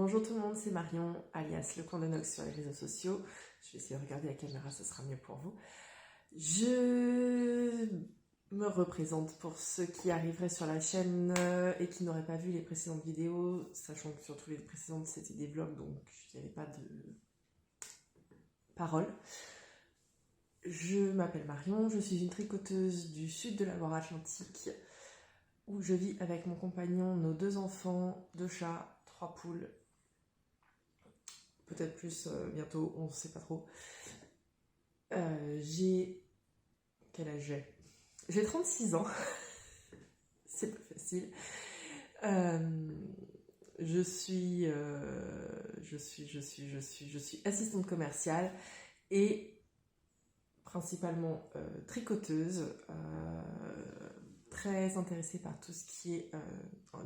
Bonjour tout le monde, c'est Marion, alias le coin de Nox sur les réseaux sociaux. Je vais essayer de regarder la caméra, ce sera mieux pour vous. Je me représente pour ceux qui arriveraient sur la chaîne et qui n'auraient pas vu les précédentes vidéos, sachant que surtout les précédentes c'était des vlogs, donc il n'y avait pas de parole. Je m'appelle Marion, je suis une tricoteuse du sud de la Loire-Atlantique, où je vis avec mon compagnon, nos 2 enfants, 2 chats, 3 poules, peut-être plus bientôt, on ne sait pas trop. Quel âge j'ai ? J'ai 36 ans, c'est pas facile. Je suis assistante commerciale et principalement tricoteuse, très intéressée par tout ce qui est,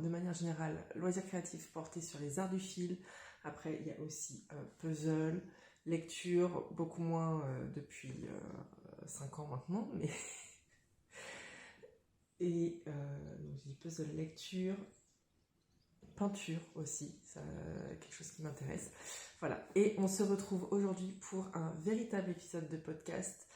de manière générale, loisirs créatifs portés sur les arts du fil. Après, il y a aussi puzzle, lecture, beaucoup moins depuis 5 ans maintenant, mais et donc j'ai dit puzzle, lecture, peinture aussi, c'est quelque chose qui m'intéresse. Voilà, et on se retrouve aujourd'hui pour un véritable épisode de podcast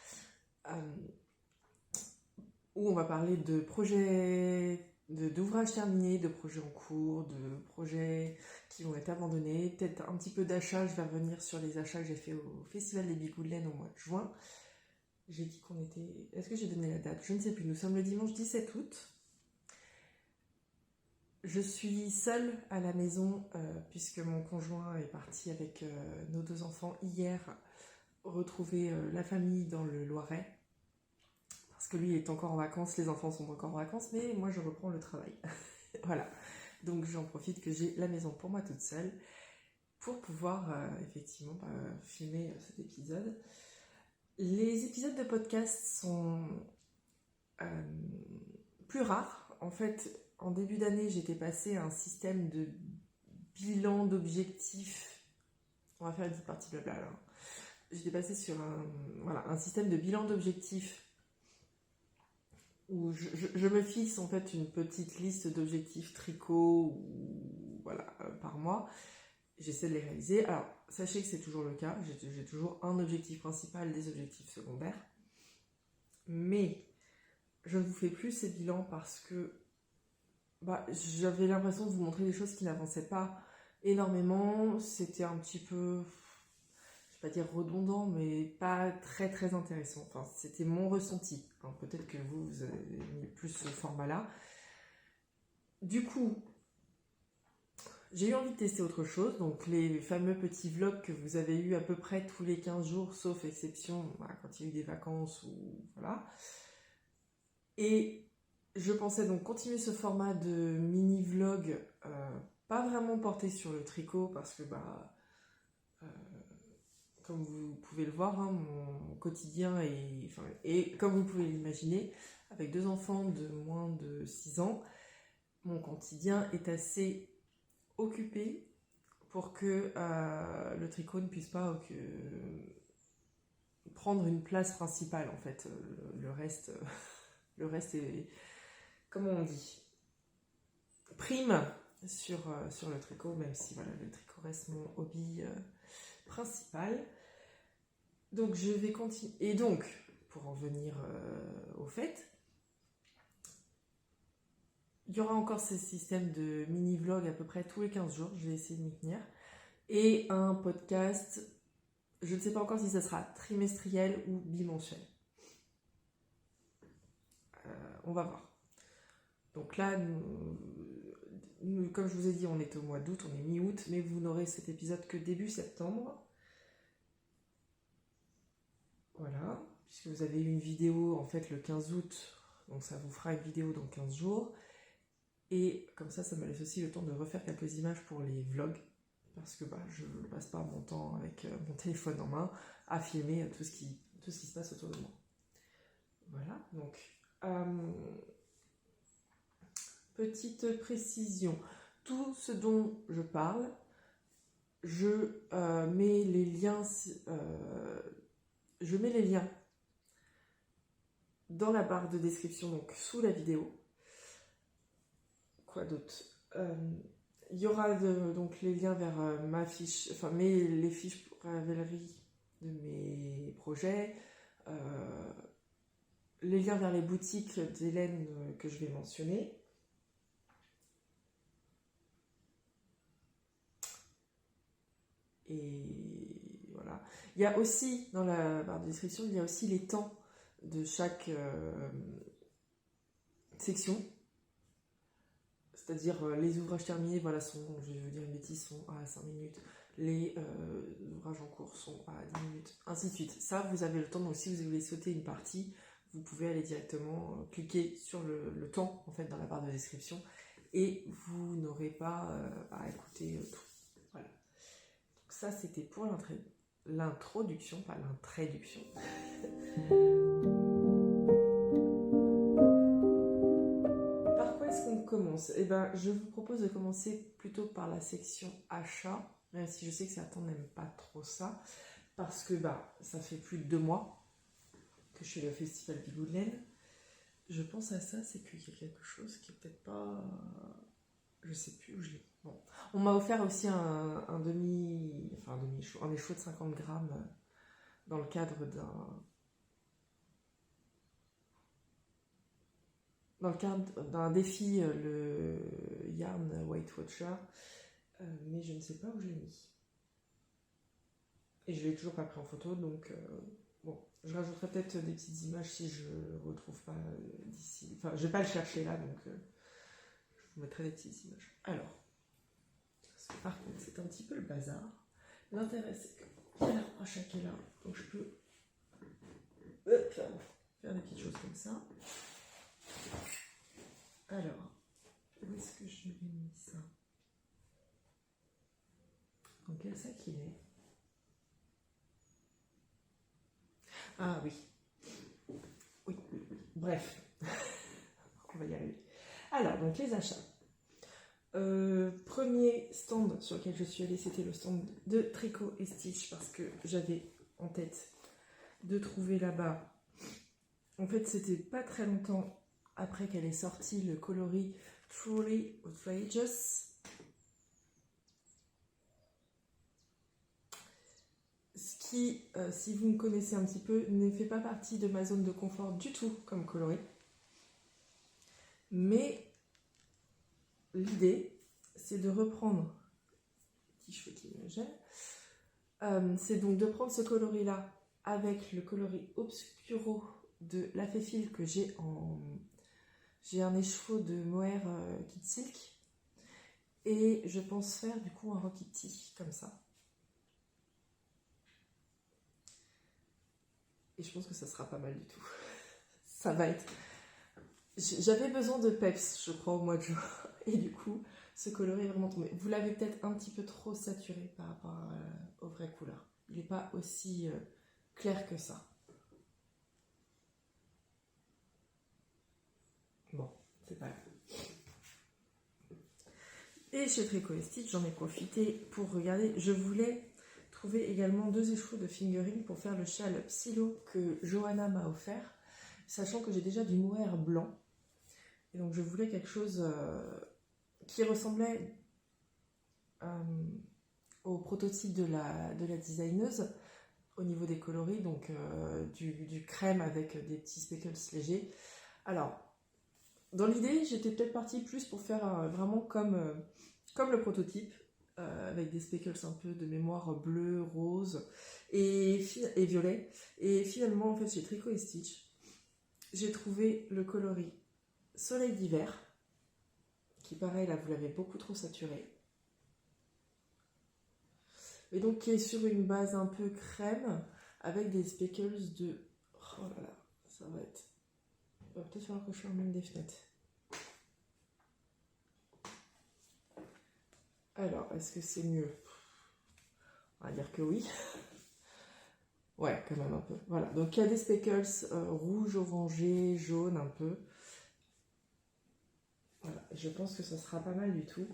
où on va parler de projets, d'ouvrages terminés, de projets en cours, de projets qui vont être abandonnés, peut-être un petit peu d'achats. Je vais revenir sur les achats que j'ai fait au Festival des Bigoux de Laine au mois de juin. J'ai dit qu'on était... Est-ce que j'ai donné la date ? Je ne sais plus. Nous sommes le dimanche 17 août. Je suis seule à la maison puisque mon conjoint est parti avec nos 2 enfants hier retrouver la famille dans le Loiret. Parce que lui est encore en vacances, les enfants sont encore en vacances, mais moi je reprends le travail. Voilà. Donc j'en profite que j'ai la maison pour moi toute seule pour pouvoir effectivement filmer cet épisode. Les épisodes de podcast sont plus rares. En fait, en début d'année, j'étais passée à un système de bilan d'objectifs. On va faire une petite partie blabla là. J'étais passée sur un système de bilan d'objectifs où je me fixe en fait une petite liste d'objectifs tricot par mois. J'essaie de les réaliser. Alors, sachez que c'est toujours le cas. J'ai toujours un objectif principal, des objectifs secondaires. Mais je ne vous fais plus ces bilans parce que j'avais l'impression de vous montrer des choses qui n'avançaient pas énormément. C'était un petit peu, je ne vais pas dire redondant, mais pas très très intéressant. Enfin, c'était mon ressenti. Alors, peut-être que vous avez mis plus ce format-là. Du coup, j'ai eu envie de tester autre chose, donc les fameux petits vlogs que vous avez eu à peu près tous les 15 jours, sauf exception, quand il y a eu des vacances ou voilà. Et je pensais donc continuer ce format de mini-vlog, pas vraiment porté sur le tricot, parce que comme vous pouvez le voir, mon quotidien et comme vous pouvez l'imaginer, avec 2 enfants de moins de 6 ans, mon quotidien est assez occupé pour que le tricot ne puisse pas prendre une place principale en fait. Le reste est, comment on dit, prime sur le tricot, même si voilà, le tricot reste mon hobby principal. Donc je vais continuer. Et donc, pour en venir au fait, il y aura encore ce système de mini-vlog à peu près tous les 15 jours, je vais essayer de m'y tenir. Et un podcast, je ne sais pas encore si ça sera trimestriel ou bimensuel. On va voir. Donc là, nous, comme je vous ai dit, on est au mois d'août, on est mi-août, mais vous n'aurez cet épisode que début septembre. Voilà, puisque vous avez eu une vidéo en fait le 15 août, donc ça vous fera une vidéo dans 15 jours. Et comme ça me laisse aussi le temps de refaire quelques images pour les vlogs, parce que je ne passe pas mon temps avec mon téléphone en main à filmer tout ce qui se passe autour de moi. Voilà, donc petite précision, tout ce dont je parle, je mets les liens dans la barre de description, donc sous la vidéo. Quoi d'autre ? Il y aura donc les liens vers ma fiche, enfin les fiches Ravelry de mes projets, les liens vers les boutiques d'Hélène que je vais mentionner. Et voilà. Il y a aussi, dans la barre de description, il y a aussi les temps de chaque section. C'est-à-dire les ouvrages terminés, voilà, je vais vous dire une bêtise, sont à 5 minutes. Les ouvrages en cours sont à 10 minutes, ainsi de suite. Ça, vous avez le temps, donc si vous voulez sauter une partie, vous pouvez aller directement cliquer sur le temps, en fait, dans la barre de description, et vous n'aurez pas à écouter tout. Voilà. Donc ça, c'était pour l'introduction, pas l'introduction. Par quoi est-ce qu'on commence? Eh ben, je vous propose de commencer plutôt par la section achat, même si je sais que certains n'aiment pas trop ça, parce que ça fait plus de 2 mois que je suis au festival Bigouden. Je pense à ça, c'est qu'il y a quelque chose qui est peut-être pas... Je sais plus où je l'ai. Bon. On m'a offert aussi un échoua de 50 grammes dans le cadre d'un défi, le Yarn Weight Watcher, mais je ne sais pas où je l'ai mis. Et je ne l'ai toujours pas pris en photo, donc bon, je rajouterai peut-être des petites images si je ne retrouve pas d'ici. Enfin, je ne vais pas le chercher là, donc je vous mettrai des petites images. Alors, par contre, c'est un petit peu le bazar. L'intérêt, c'est qu'il y a l'achat qui est là, donc je peux faire des petites choses comme ça. Alors, où est-ce que je vais mis ça? Dans quel sac il est? Ah oui. Oui. Bref. On va y arriver. Alors, donc les achats. Premier stand sur lequel je suis allée, c'était le stand de Tricot et Stitch, parce que j'avais en tête de trouver là-bas. En fait, c'était pas très longtemps après qu'elle est sortie le coloris Truly Outrageous. Ce qui, si vous me connaissez un petit peu, ne fait pas partie de ma zone de confort du tout comme coloris. Mais l'idée, c'est de reprendre, petit cheveu qui me gêne, c'est donc de prendre ce coloris-là avec le coloris Obscuro de La Féfile que j'ai un écheveau de mohair Kid Silk, et je pense faire du coup un Rokiti comme ça. Et je pense que ça sera pas mal du tout. Ça va être... J'avais besoin de peps, je crois, au mois de juin. Et du coup, ce coloris est vraiment tombé. Vous l'avez peut-être un petit peu trop saturé par rapport aux vraies couleurs. Il n'est pas aussi clair que ça. Bon, c'est pas grave. Et chez Tricot et Stitch, j'en ai profité pour regarder. Je voulais trouver également 2 écheveaux de fingering pour faire le châle Psylo que Johanna m'a offert, sachant que j'ai déjà du mohair blanc. Et donc je voulais quelque chose qui ressemblait au prototype de la designeuse au niveau des coloris, donc du crème avec des petits speckles légers. Alors, dans l'idée, j'étais peut-être partie plus pour faire vraiment comme le prototype, avec des speckles un peu de mémoire bleu, rose et violet. Et finalement, en fait, chez Tricot et Stitch, j'ai trouvé le coloris Soleil d'hiver, qui pareil, là, vous l'avez beaucoup trop saturé. Et donc, qui est sur une base un peu crème, avec des speckles de... Oh là là, ça va être... Il va peut-être falloir que je ferme des fenêtres. Alors, est-ce que c'est mieux? On va dire que oui. Ouais, quand même un peu. Voilà, donc il y a des speckles rouge, orangé, jaune un peu. Voilà, je pense que ça sera pas mal du tout.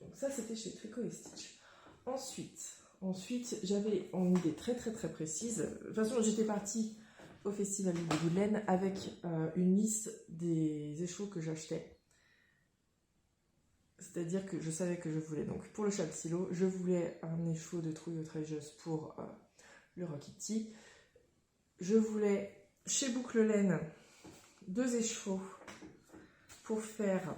Donc ça, c'était chez Tricot et Stitch. Ensuite j'avais une idée très très très précise. De toute façon, j'étais partie au Festival du Bout de Laine avec une liste des écheveaux que j'achetais. C'est-à-dire que je savais que je voulais, donc pour le Chat-Silo, je voulais un écheveau de trouille outrageuse pour le Rokiti. Je voulais chez Boucle Laine 2 écheveaux pour faire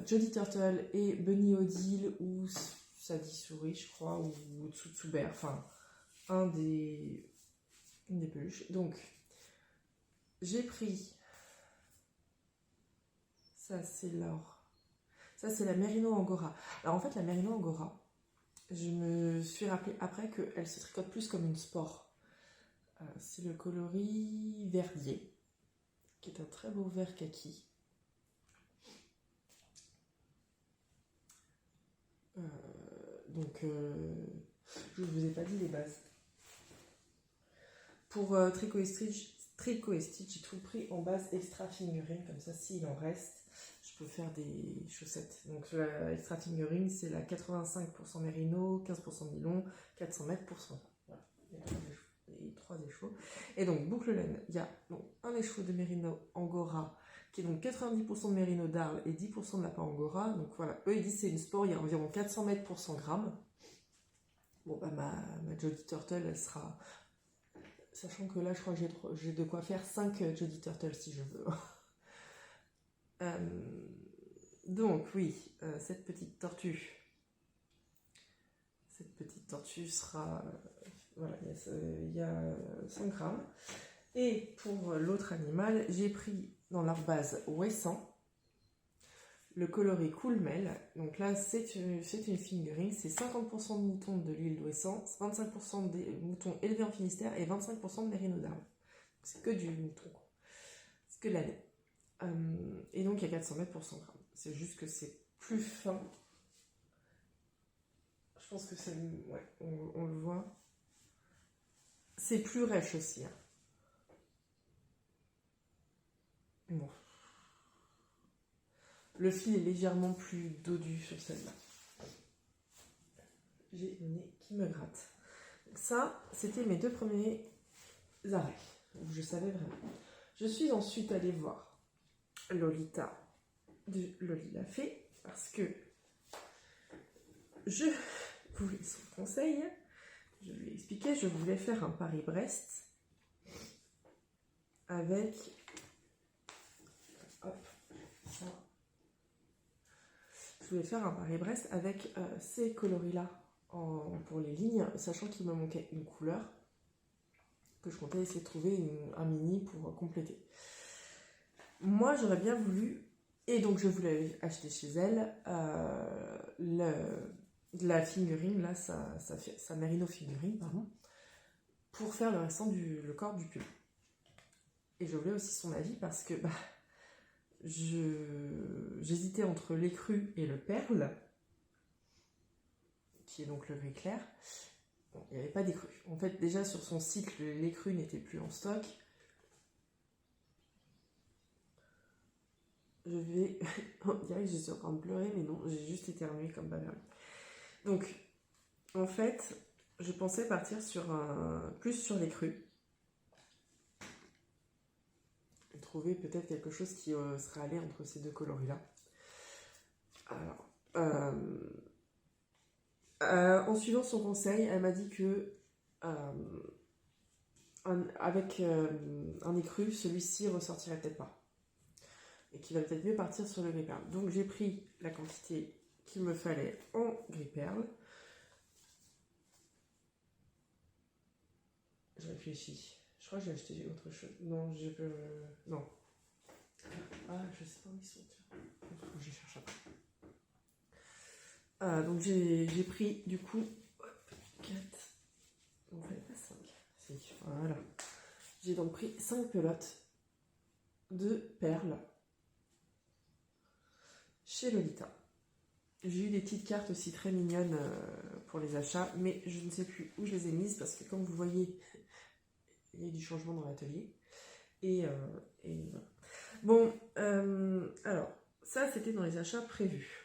Jolly Turtle et Bunny Odile ou Sadie Souris, je crois, ou Tsutsuber, enfin, une des peluches. Donc, j'ai pris, ça c'est l'or, ça c'est la Merino Angora. Alors en fait, la Merino Angora, je me suis rappelé après qu'elle se tricote plus comme une sport. C'est le coloris Verdier, qui est un très beau vert kaki. Donc, je ne vous ai pas dit les bases. Pour Tricot et Stitch, j'ai tout pris en base extra fingering, comme ça s'il en reste, je peux faire des chaussettes. Donc la extra fingering, c'est la 85% mérino, 15% nylon, 400 mètres pour 100. Voilà, les 3 écheveaux. Et donc boucle laine, il y a donc un écheveau de mérino angora, qui est donc 90% de mérino d'Arles et 10% de lapin angora. Donc voilà, eux ils disent c'est une sport, il y a environ 400 mètres pour 100 grammes. Bon bah ma Jolly Turtle, elle sera... Sachant que là, je crois que j'ai de quoi faire 5 Jolly Turtle si je veux. Donc, oui, cette petite tortue sera... voilà, il y a 100 grammes. Et pour l'autre animal, j'ai pris dans leur base Ouessant, le coloris Coolmel. Donc là, c'est une fingering, c'est 50% de moutons de l'île d'Ouessant, 25% des moutons élevés en Finistère et 25% de mérino d'Arles. C'est que du mouton, quoi. C'est que de la laine. Et donc, il y a 400 mètres pour 100 grammes. C'est juste que c'est plus fin. Je pense que c'est... Ouais, on le voit. C'est plus rêche aussi. Hein. Bon. Le fil est légèrement plus dodu sur celle-là. J'ai le nez qui me gratte. Donc ça, c'était mes 2 premiers arrêts, où je savais vraiment. Je suis ensuite allée voir Lolita de Loli la Fée, parce que je voulais son conseil. Je lui ai expliqué, je voulais faire un Paris-Brest avec... Hop, ça... Je voulais faire un Paris-Brest avec ces coloris-là pour les lignes, sachant qu'il me manquait une couleur, que je comptais essayer de trouver un mini pour compléter. Moi, j'aurais bien voulu, et donc je voulais acheter chez elle, la fingering, là, sa merino fingering, pardon, pour faire le restant le corps du pull. Et je voulais aussi son avis parce que... j'hésitais entre l'écru et le perle, qui est donc le gris clair. Bon, il n'y avait pas d'écru. En fait, déjà sur son site, l'écru n'était plus en stock. On dirait que je suis en train de pleurer, mais non, j'ai juste éternué comme pas mal. Donc, en fait, je pensais partir plus sur l'écru. Trouver peut-être quelque chose qui serait allé entre ces 2 coloris-là. Alors, en suivant son conseil, elle m'a dit que avec un écru, celui-ci ressortirait peut-être pas. Et qu'il va peut-être mieux partir sur le gris perle. Donc j'ai pris la quantité qu'il me fallait en gris perle. Je réfléchis. Je crois que j'ai acheté autre chose. Non, non. Ah, je sais pas où ils sont. Je cherche après. Donc j'ai pris du coup 4. On fait pas 5. Voilà. J'ai donc pris 5 pelotes de perles chez Lolita. J'ai eu des petites cartes aussi très mignonnes pour les achats, mais je ne sais plus où je les ai mises parce que comme vous voyez, il y a eu du changement dans l'atelier. Et voilà. Bon, alors, ça c'était dans les achats prévus.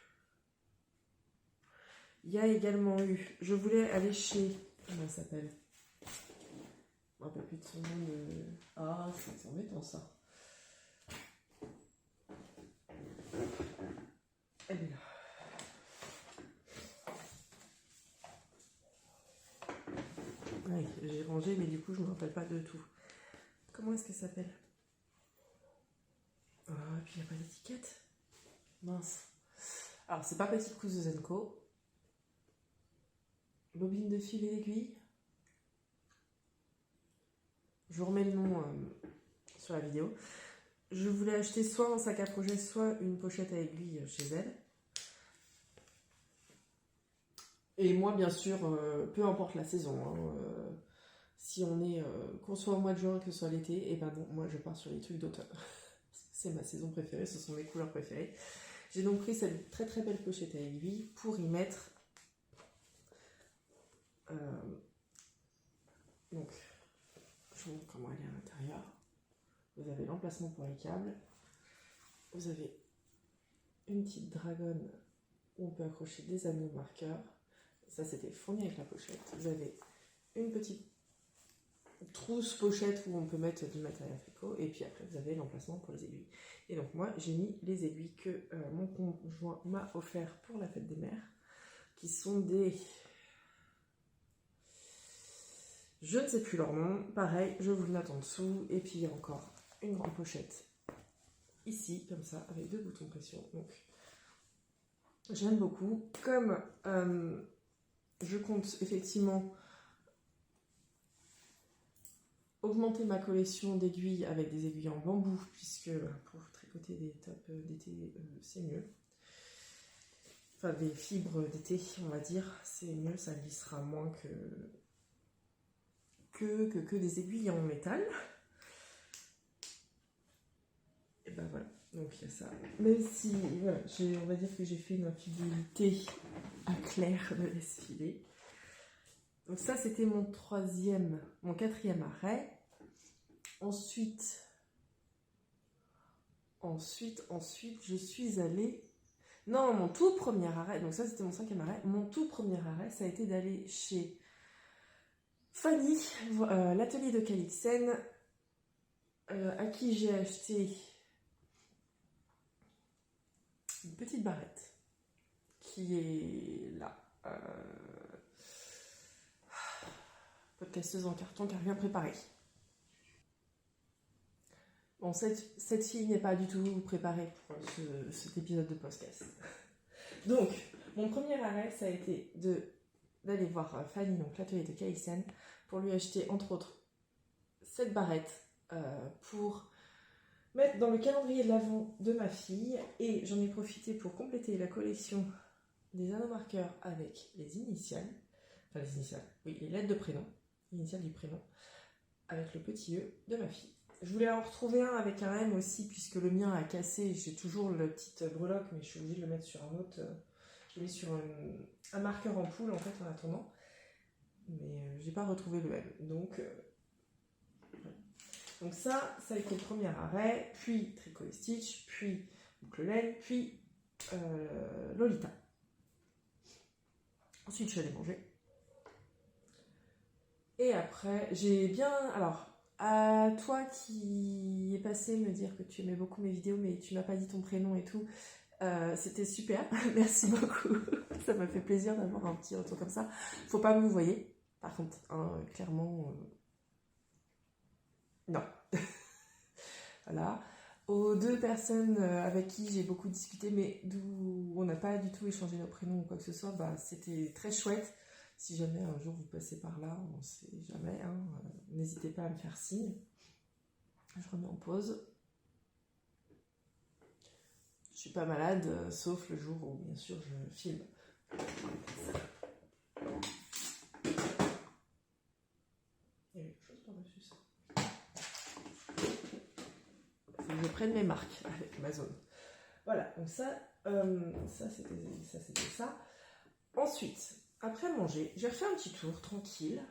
Il y a également eu, je voulais aller chez, comment ça s'appelle, me rappelle plus de son nom de... Ah, c'est embêtant ça. Elle est là. Oui, j'ai rangé, mais du coup, je me rappelle pas de tout. Comment est-ce qu'elle s'appelle? Ah, et puis il n'y a pas d'étiquette. Mince. Alors, c'est pas Petite Cousse de Zenko. Bobine de fil et d'aiguille. Je vous remets le nom sur la vidéo. Je voulais acheter soit un sac à projet, soit une pochette à aiguille chez elle. Et moi, bien sûr, peu importe la saison, hein, si on est, qu'on soit au mois de juin, que ce soit l'été, et ben non, moi je pars sur les trucs d'automne. C'est ma saison préférée, ce sont mes couleurs préférées. J'ai donc pris cette très très belle pochette à aiguille pour y mettre. Donc, je vous montre comment elle est à l'intérieur. Vous avez l'emplacement pour les câbles. Vous avez une petite dragonne où on peut accrocher des anneaux marqueurs. Ça, c'était fourni avec la pochette. Vous avez une petite trousse pochette où on peut mettre du matériel tricot. Et puis après, vous avez l'emplacement pour les aiguilles. Et donc, moi, j'ai mis les aiguilles que mon conjoint m'a offert pour la fête des mères, qui sont des... Je ne sais plus leur nom. Pareil, je vous le note en dessous. Et puis, il y a encore une grande pochette ici, comme ça, avec 2 boutons pression. Donc, j'aime beaucoup. Comme je compte effectivement augmenter ma collection d'aiguilles avec des aiguilles en bambou, puisque pour tricoter des tops d'été, c'est mieux. Enfin, des fibres d'été, on va dire, c'est mieux, ça glissera moins que des aiguilles en métal. Et ben voilà, donc il y a ça. Même si, voilà, on va dire que j'ai fait une infidélité à Claire de laisse filer. Donc ça, c'était mon 4e arrêt. Ensuite, je suis allée... Non, mon tout premier arrêt, donc ça c'était mon 5e arrêt. Mon tout premier arrêt, ça a été d'aller chez Fanny, l'atelier de Calixen, à qui j'ai acheté une petite barrette qui est là. Podcasteuse en carton qui a rien préparé. Bon, cette fille n'est pas du tout préparée pour cet épisode de podcast. Donc, mon premier arrêt, ça a été d'aller voir Fanny, donc l'atelier de Calixen, pour lui acheter, entre autres, cette barrette pour mettre dans le calendrier de l'Avent de ma fille. Et j'en ai profité pour compléter la collection des anneaux marqueurs avec les initiales. Enfin, les initiales, oui, les lettres de prénom, l'initiale du prénom, avec le petit E de ma fille. Je voulais en retrouver un avec un M aussi, puisque le mien a cassé. J'ai toujours la petite breloque, mais je suis obligée de le mettre sur un autre. Je l'ai mis sur un marqueur en poule, en fait, en attendant. Mais j'ai pas retrouvé le M. Donc ça a été le premier arrêt. Puis Tricot et Stitch, puis Boucle Laine, puis Lolita. Ensuite, je suis allée manger. Et après, j'ai bien... Alors... À toi qui est passé me dire que tu aimais beaucoup mes vidéos, mais tu m'as pas dit ton prénom et tout, c'était super, merci beaucoup. Ça m'a fait plaisir d'avoir un petit retour comme ça. Faut pas que vous voyez, par contre, hein, clairement, non. Voilà. Aux 2 personnes avec qui j'ai beaucoup discuté, mais d'où on n'a pas du tout échangé nos prénoms ou quoi que ce soit, bah, c'était très chouette. Si jamais un jour vous passez par là, on ne sait jamais, hein, n'hésitez pas à me faire signe. Je remets en pause. Je suis pas malade, sauf le jour où, bien sûr, je filme. Il y a quelque chose par-dessus ça. Faut que je prenne mes marques avec Amazon. Voilà, donc ça c'était ça. Ensuite, après manger, j'ai refait un petit tour tranquille.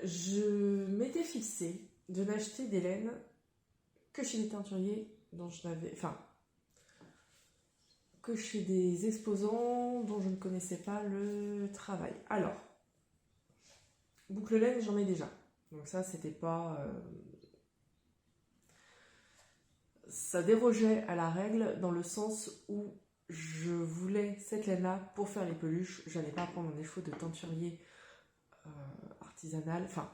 Je m'étais fixée de n'acheter des laines que chez les teinturiers dont je n'avais... Enfin, que chez des exposants dont je ne connaissais pas le travail. Alors, Boucle laine, j'en ai déjà. Donc ça, c'était pas... ça dérogeait à la règle dans le sens où je voulais cette laine-là pour faire les peluches. J'allais pas prendre un écheveau de teinturier artisanal. Enfin,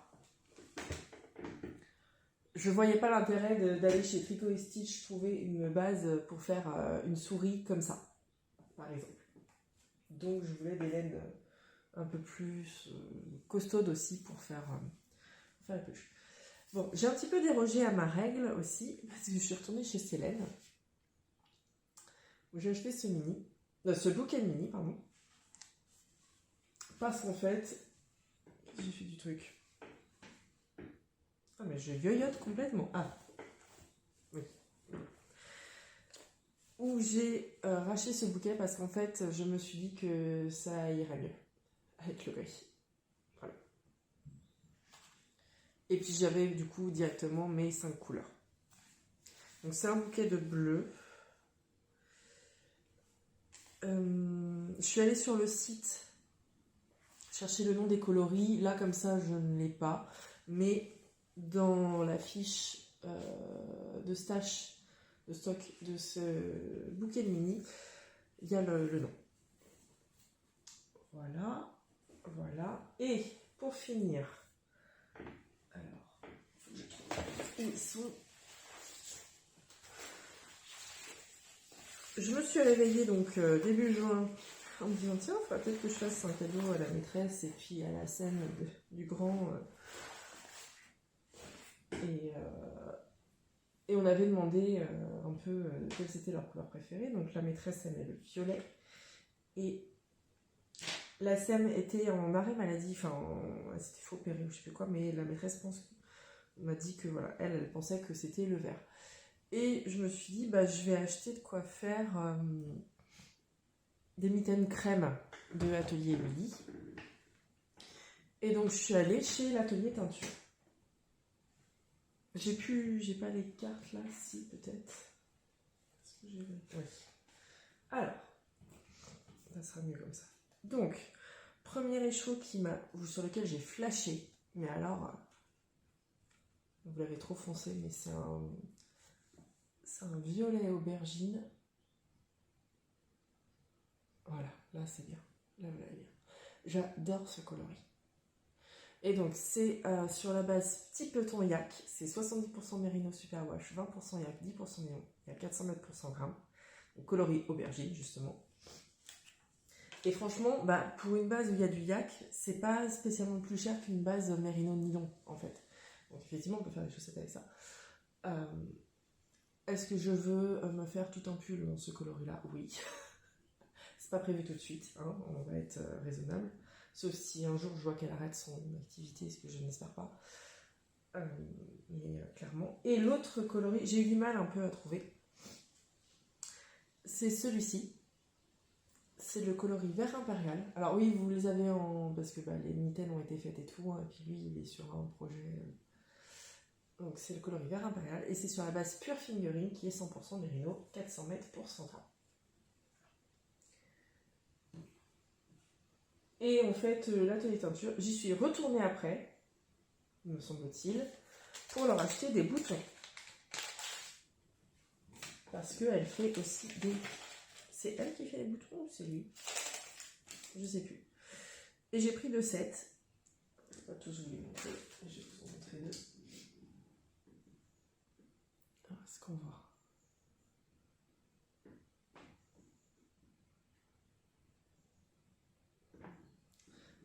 je voyais pas l'intérêt d'aller chez Tricot et Stitch trouver une base pour faire une souris comme ça, par exemple. Donc je voulais des laines un peu plus costaudes aussi pour faire la peluche. Bon, j'ai un petit peu dérogé à ma règle aussi, parce que je suis retournée chez Célène, où j'ai acheté ce bouquet mini, pardon, parce qu'en fait, j'ai fait du truc. Ah, mais je yoyote complètement. Ah, oui. Où j'ai racheté ce bouquet parce qu'en fait, je me suis dit que ça irait mieux avec le gris. Voilà. Et puis j'avais du coup directement mes 5 couleurs. Donc c'est un bouquet de bleu. Je suis allée sur le site chercher le nom des coloris. Là comme ça je ne l'ai pas. Mais dans la fiche de stash de stock de ce bouquet de mini, il y a le nom. Voilà. Voilà. Et pour finir, alors, faut que je trouve où ils sont. Je me suis réveillée donc début juin en me disant tiens, il faudrait peut-être que je fasse un cadeau à la maîtresse et puis à la scène du grand. Et on avait demandé un peu quelle c'était leur couleur préférée. Donc la maîtresse aimait le violet. Et la SEM était en arrêt maladie, enfin elle s'était fait opérer ou je sais plus quoi, mais la maîtresse m'a dit que voilà, elle pensait que c'était le vert. Et je me suis dit, bah, je vais acheter de quoi faire des mitaines crème de l'atelier Emily. Et donc je suis allée chez l'atelier teinture. J'ai pas les cartes là, si peut-être. Est-ce que j'ai... Oui. Alors, ça sera mieux comme ça. Donc, premier écheveau sur lequel j'ai flashé, mais alors, vous l'avez trop foncé, mais c'est un violet aubergine. Voilà, là c'est bien. Là vous l'avez bien. J'adore ce coloris. Et donc c'est sur la base petit peloton yak, c'est 70% Merino Superwash, 20% yak, 10% néon, il y a 400 mètres pour 100 grammes. Donc coloris aubergine justement. Et franchement, bah, pour une base où il y a du yak, c'est pas spécialement plus cher qu'une base Merino nylon en fait. Donc effectivement on peut faire des chaussettes avec ça. Est-ce que je veux me faire tout un pull dans ce coloris-là? Oui. C'est pas prévu tout de suite, hein, on va être raisonnable. Sauf si un jour je vois qu'elle arrête son activité, ce que je n'espère pas. Mais clairement. Et l'autre coloris, j'ai eu du mal un peu à trouver. C'est celui-ci. C'est le coloris vert impérial. Alors oui, vous les avez parce que les mitaines ont été faites et tout. Hein, et puis lui, il est sur un projet... Donc c'est le coloris vert impérial. Et c'est sur la base Pure Fingering qui est 100% Merino, 400 mètres pour 100 grammes. Et en fait, l'atelier teinture, j'y suis retournée après, me semble-t-il, pour leur acheter des boutons. Parce qu'elle fait aussi des... C'est elle qui fait les boutons ou c'est lui? Je sais plus. Et j'ai pris 2 sets. Je ne vais pas tous vous les montrer. Je vais vous en montrer 2. Alors, est-ce qu'on voit?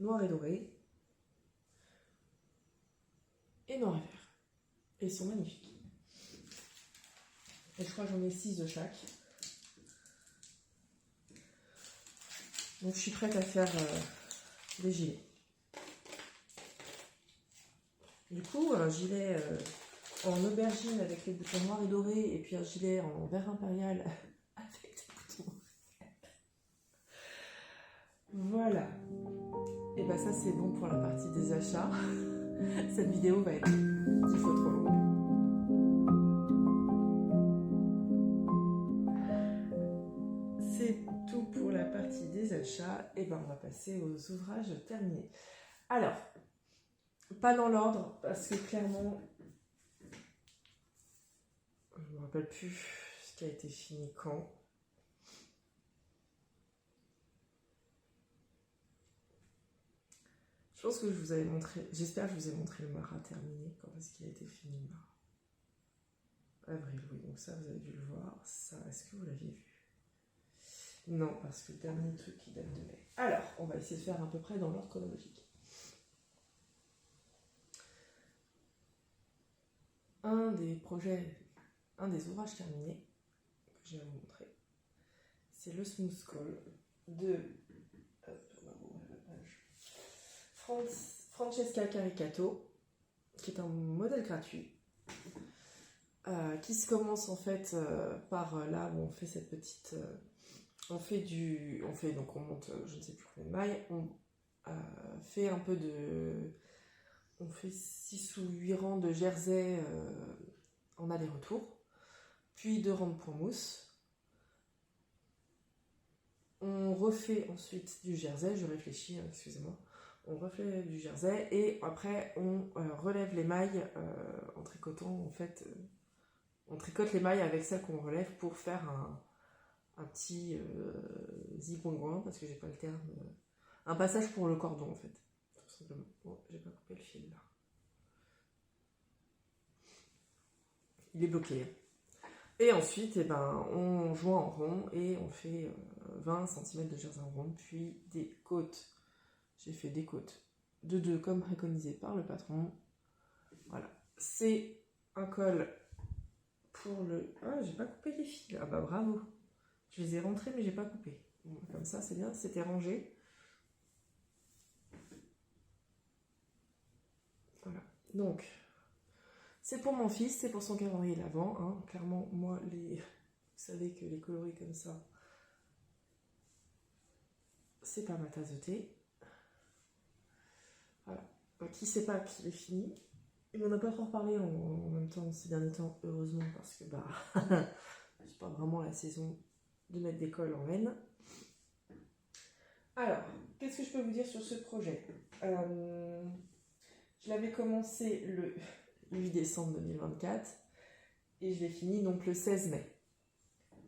Noir et doré. Et noir et vert. Et ils sont magnifiques. Et je crois que j'en ai 6 de chaque. Donc je suis prête à faire des gilets. Du coup, un gilet en aubergine avec les boutons noirs et dorés, et puis un gilet en vert impérial avec des boutons. Voilà. Et bah ça c'est bon pour la partie des achats. Cette vidéo va être 10 fois trop longue. C'est tout pour la partie des achats. Et ben on va passer aux ouvrages terminés. Alors, pas dans l'ordre, parce que clairement, je me rappelle plus ce qui a été fini quand. Je pense que je vous avais montré, j'espère que je vous ai montré le Mara terminé, quand est-ce qu'il a été fini le Mara. Avril, oui, donc ça vous avez dû le voir. Ça, est-ce que vous l'aviez vu? Non, parce que le dernier truc qui date de mai. Alors, on va essayer de faire à peu près dans l'ordre chronologique. Un des ouvrages terminés que j'ai à vous montrer, c'est le Smooth Call de Francesca Caricato, qui est un modèle gratuit, qui se commence en fait par là où on fait cette petite... on monte, je ne sais plus combien de mailles, on fait un peu de... On fait 6 ou 8 rangs de jersey en aller-retour, puis 2 rangs de point mousse. On refait ensuite du jersey, je réfléchis, excusez-moi. On refait du jersey et après on relève les mailles en tricotant, en fait. On tricote les mailles avec celles qu'on relève pour faire un petit zigouingouin, parce que j'ai pas le terme. Un passage pour le cordon en fait, tout simplement. Bon, j'ai pas coupé le fil là. Il est bloqué. Et ensuite, on joint en rond et on fait 20 cm de jersey en rond, puis des côtes. J'ai fait des côtes de 2 comme préconisé par le patron. Voilà. C'est un col pour le... Ah, j'ai pas coupé les fils. Ah bah bravo. Je les ai rentrés mais j'ai pas coupé. Bon, comme ça, c'est bien, c'était rangé. Voilà. Donc, c'est pour mon fils, c'est pour son calendrier l'avant. Hein. Clairement, moi, vous savez que les coloris comme ça, c'est pas ma tasse de thé. Voilà. Qui sait pas qu'il est fini. Il m'en a pas trop reparlé en même temps ces derniers temps, heureusement, parce que c'est pas vraiment la saison de mettre des cols en laine. Alors, qu'est-ce que je peux vous dire sur ce projet? Je l'avais commencé le 8 décembre 2024 et je l'ai fini donc le 16 mai.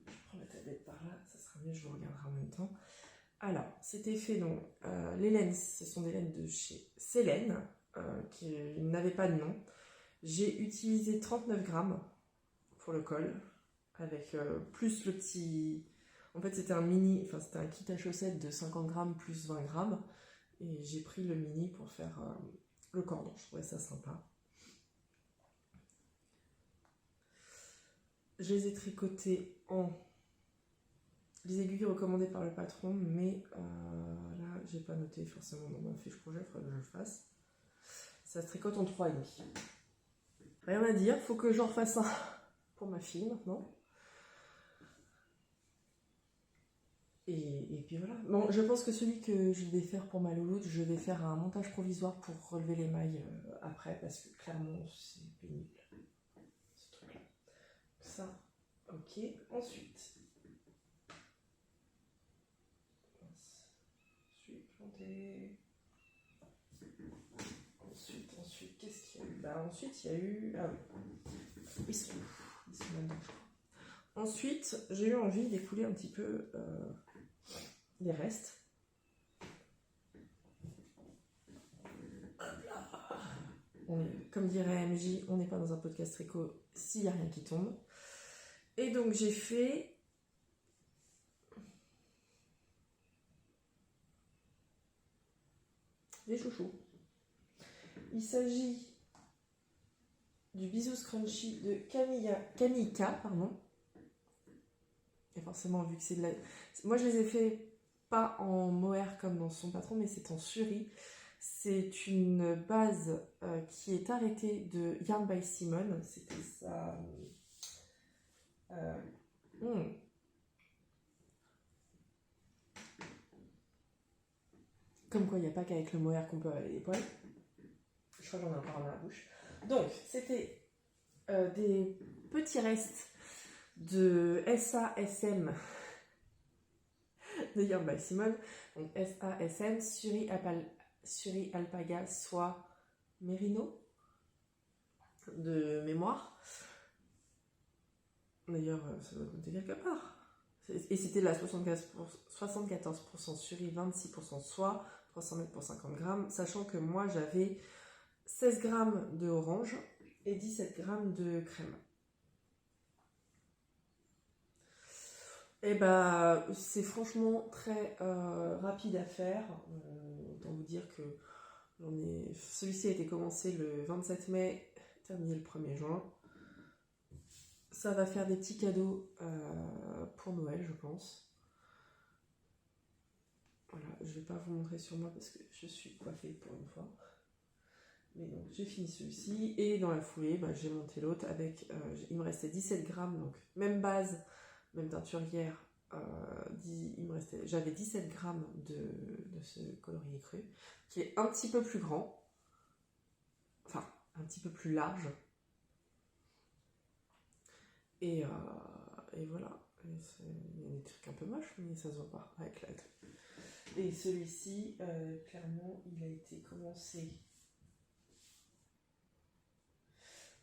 Je prends la tablette par là, ça sera mieux, je vous regarderai en même temps. Alors, c'était fait donc, les laines, ce sont des laines de chez Célène, qui n'avaient pas de nom. J'ai utilisé 39 grammes pour le col, avec plus le petit... En fait, c'était c'était un kit à chaussettes de 50 grammes plus 20 grammes. Et j'ai pris le mini pour faire le cordon. Je trouvais ça sympa. Je les ai tricotés en... Les aiguilles recommandées par le patron, mais là, j'ai pas noté forcément dans ma fiche projet, il faudrait que je le fasse. Ça se tricote en 3,5. Rien à dire, faut que j'en refasse un pour ma fille maintenant. Et puis voilà. Bon, je pense que celui que je vais faire pour ma louloute, je vais faire un montage provisoire pour relever les mailles après, parce que clairement, c'est pénible, ce truc-là. Ça, ok. Ensuite, je suis plantée. Ensuite, qu'est-ce qu'il y a eu? Ensuite, il y a eu... Ah oui, ils sont là-dedans, je crois. Ensuite, j'ai eu envie d'écouler un petit peu les restes. Comme dirait MJ, on n'est pas dans un podcast tricot s'il n'y a rien qui tombe. Et donc, j'ai fait... des chouchous. Il s'agit du bisou scrunchy de Kamika, pardon. Et forcément, vu que c'est de la... Moi, je les ai fait pas en mohair comme dans son patron, mais c'est en suri. C'est une base qui est arrêtée de Yarn by Simone. C'était ça... Comme quoi, il n'y a pas qu'avec le mohair qu'on peut avaler les poils. Je crois que j'en ai encore dans la bouche. Donc, c'était des petits restes de SASM de Yarn by Simone. Donc, SASM, Suri Alpaga, soie Mérino de mémoire. D'ailleurs, ça doit compter quelque part. Et c'était la 74% suri, 26% soie, 300 ml pour 50 grammes, sachant que moi j'avais 16 grammes de orange et 17 grammes de crème. Et bah, c'est franchement très rapide à faire. Autant vous dire que celui-ci a été commencé le 27 mai, terminé le 1er juin. Ça va faire des petits cadeaux pour Noël, je pense. Voilà, je vais pas vous montrer sur moi parce que je suis coiffée pour une fois. Mais donc j'ai fini celui-ci et dans la foulée, bah, j'ai monté l'autre avec, il me restait 17 grammes, donc même base, même teinturière. J'avais 17 grammes de ce colorier cru qui est un petit peu plus grand, enfin un petit peu plus large. Et voilà. Il y a des trucs un peu moches, mais ça se voit pas avec la truc. Et celui-ci, clairement, il a été commencé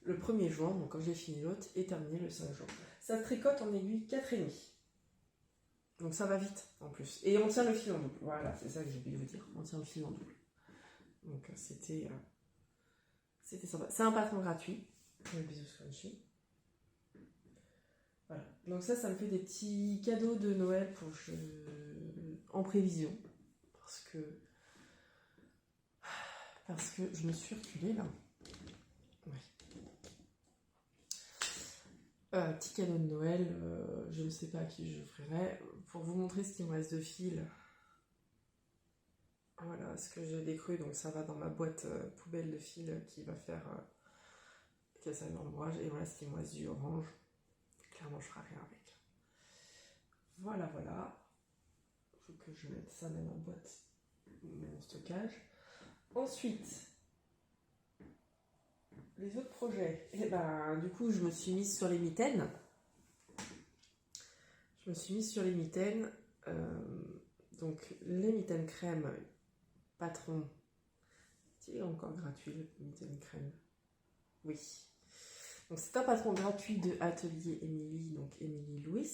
le 1er juin, donc quand j'ai fini l'autre, et terminé le 5 juin. Ça se tricote en aiguille 4,5. Donc ça va vite en plus. Et on tient le fil en double. Voilà, c'est ça que j'ai oublié de vous dire. On tient le fil en double. Donc c'était sympa. C'est un patron gratuit. Le bisou scrunchy. Voilà. Donc ça me fait des petits cadeaux de Noël en prévision. Parce que je me suis reculée là. Oui. Petit cadeau de Noël, je ne sais pas à qui je ferai. Pour vous montrer ce qu'il me reste de fil. Voilà ce que j'ai décru, donc ça va dans ma boîte poubelle de fil qui va faire casse à l'ombrage. Et voilà ce qu'il me reste du orange. Clairement, je ferai rien avec. Voilà, voilà. Il faut que je mette ça dans ma boîte, mon stockage. Ensuite, les autres projets. Et ben, du coup, je me suis mise sur les mitaines. Donc, les mitaines crème patron. Est-il encore gratuit, le mitaine crème? Oui. Donc, c'est un patron gratuit de Atelier Émilie, donc Émilie Louis.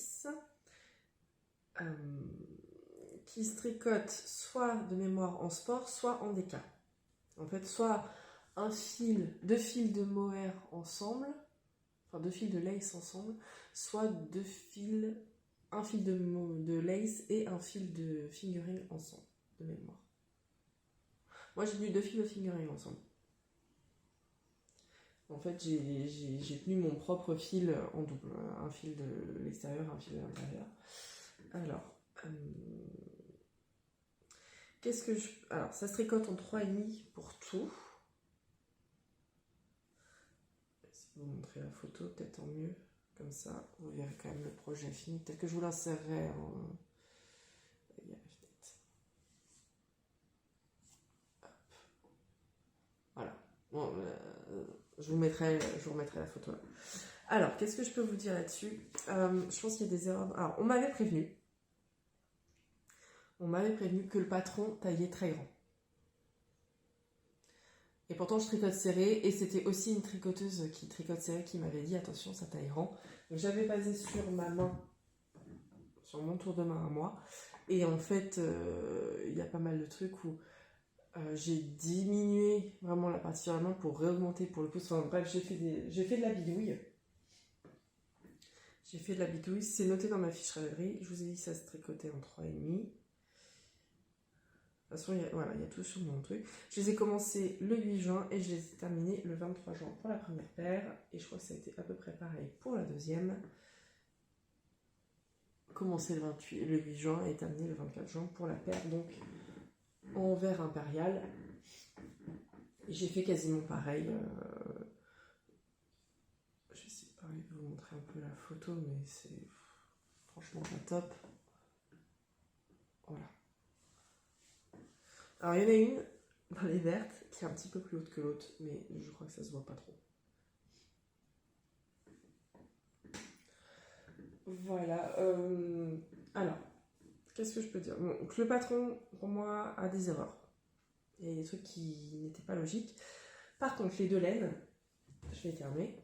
Qui se tricote soit de mémoire en sport, soit en déca. En fait, soit deux fils de mohair ensemble, enfin 2 fils de lace ensemble, soit un fil de lace et un fil de fingering ensemble, de mémoire. Moi, j'ai tenu 2 fils de fingering ensemble. En fait, j'ai tenu mon propre fil en double, un fil de l'extérieur, un fil de l'intérieur. Alors, alors, ça se tricote en 3,5 pour tout. Je vais vous montrer la photo, peut-être en mieux. Comme ça, vous verrez quand même le projet fini. Peut-être que je vous l'insérerai en... Voilà. Bon, je vous mettrai la photo là. Alors, qu'est-ce que je peux vous dire là-dessus? Je pense qu'il y a des erreurs. Alors, on m'avait prévenu que le patron taillait très grand. Et pourtant, je tricote serré, et c'était aussi une tricoteuse qui tricote serré qui m'avait dit attention, ça taille grand. Donc j'avais basé sur ma main, sur mon tour de main à moi, et en fait, il y a pas mal de trucs où j'ai diminué vraiment la partie sur la main pour réaugmenter pour le pouce. Enfin bref, j'ai fait de la bidouille. C'est noté dans ma fiche rêverie. Je vous ai dit que ça se tricotait en 3,5. De toute façon, il y a tout sur mon truc. Je les ai commencés le 8 juin et je les ai terminés le 23 juin pour la première paire. Et je crois que ça a été à peu près pareil pour la deuxième. Commencé le 8 juin et terminé le 24 juin pour la paire, donc en vert impérial. Et j'ai fait quasiment pareil. Je sais pas, je vais vous montrer un peu la photo, mais c'est franchement pas top. Voilà. Alors, il y en a une dans les vertes qui est un petit peu plus haute que l'autre, mais je crois que ça se voit pas trop. Voilà. Alors, qu'est-ce que je peux dire? Donc, le patron, pour moi, a des erreurs. Il y a des trucs qui n'étaient pas logiques. Par contre, les deux laines, je vais éternuer.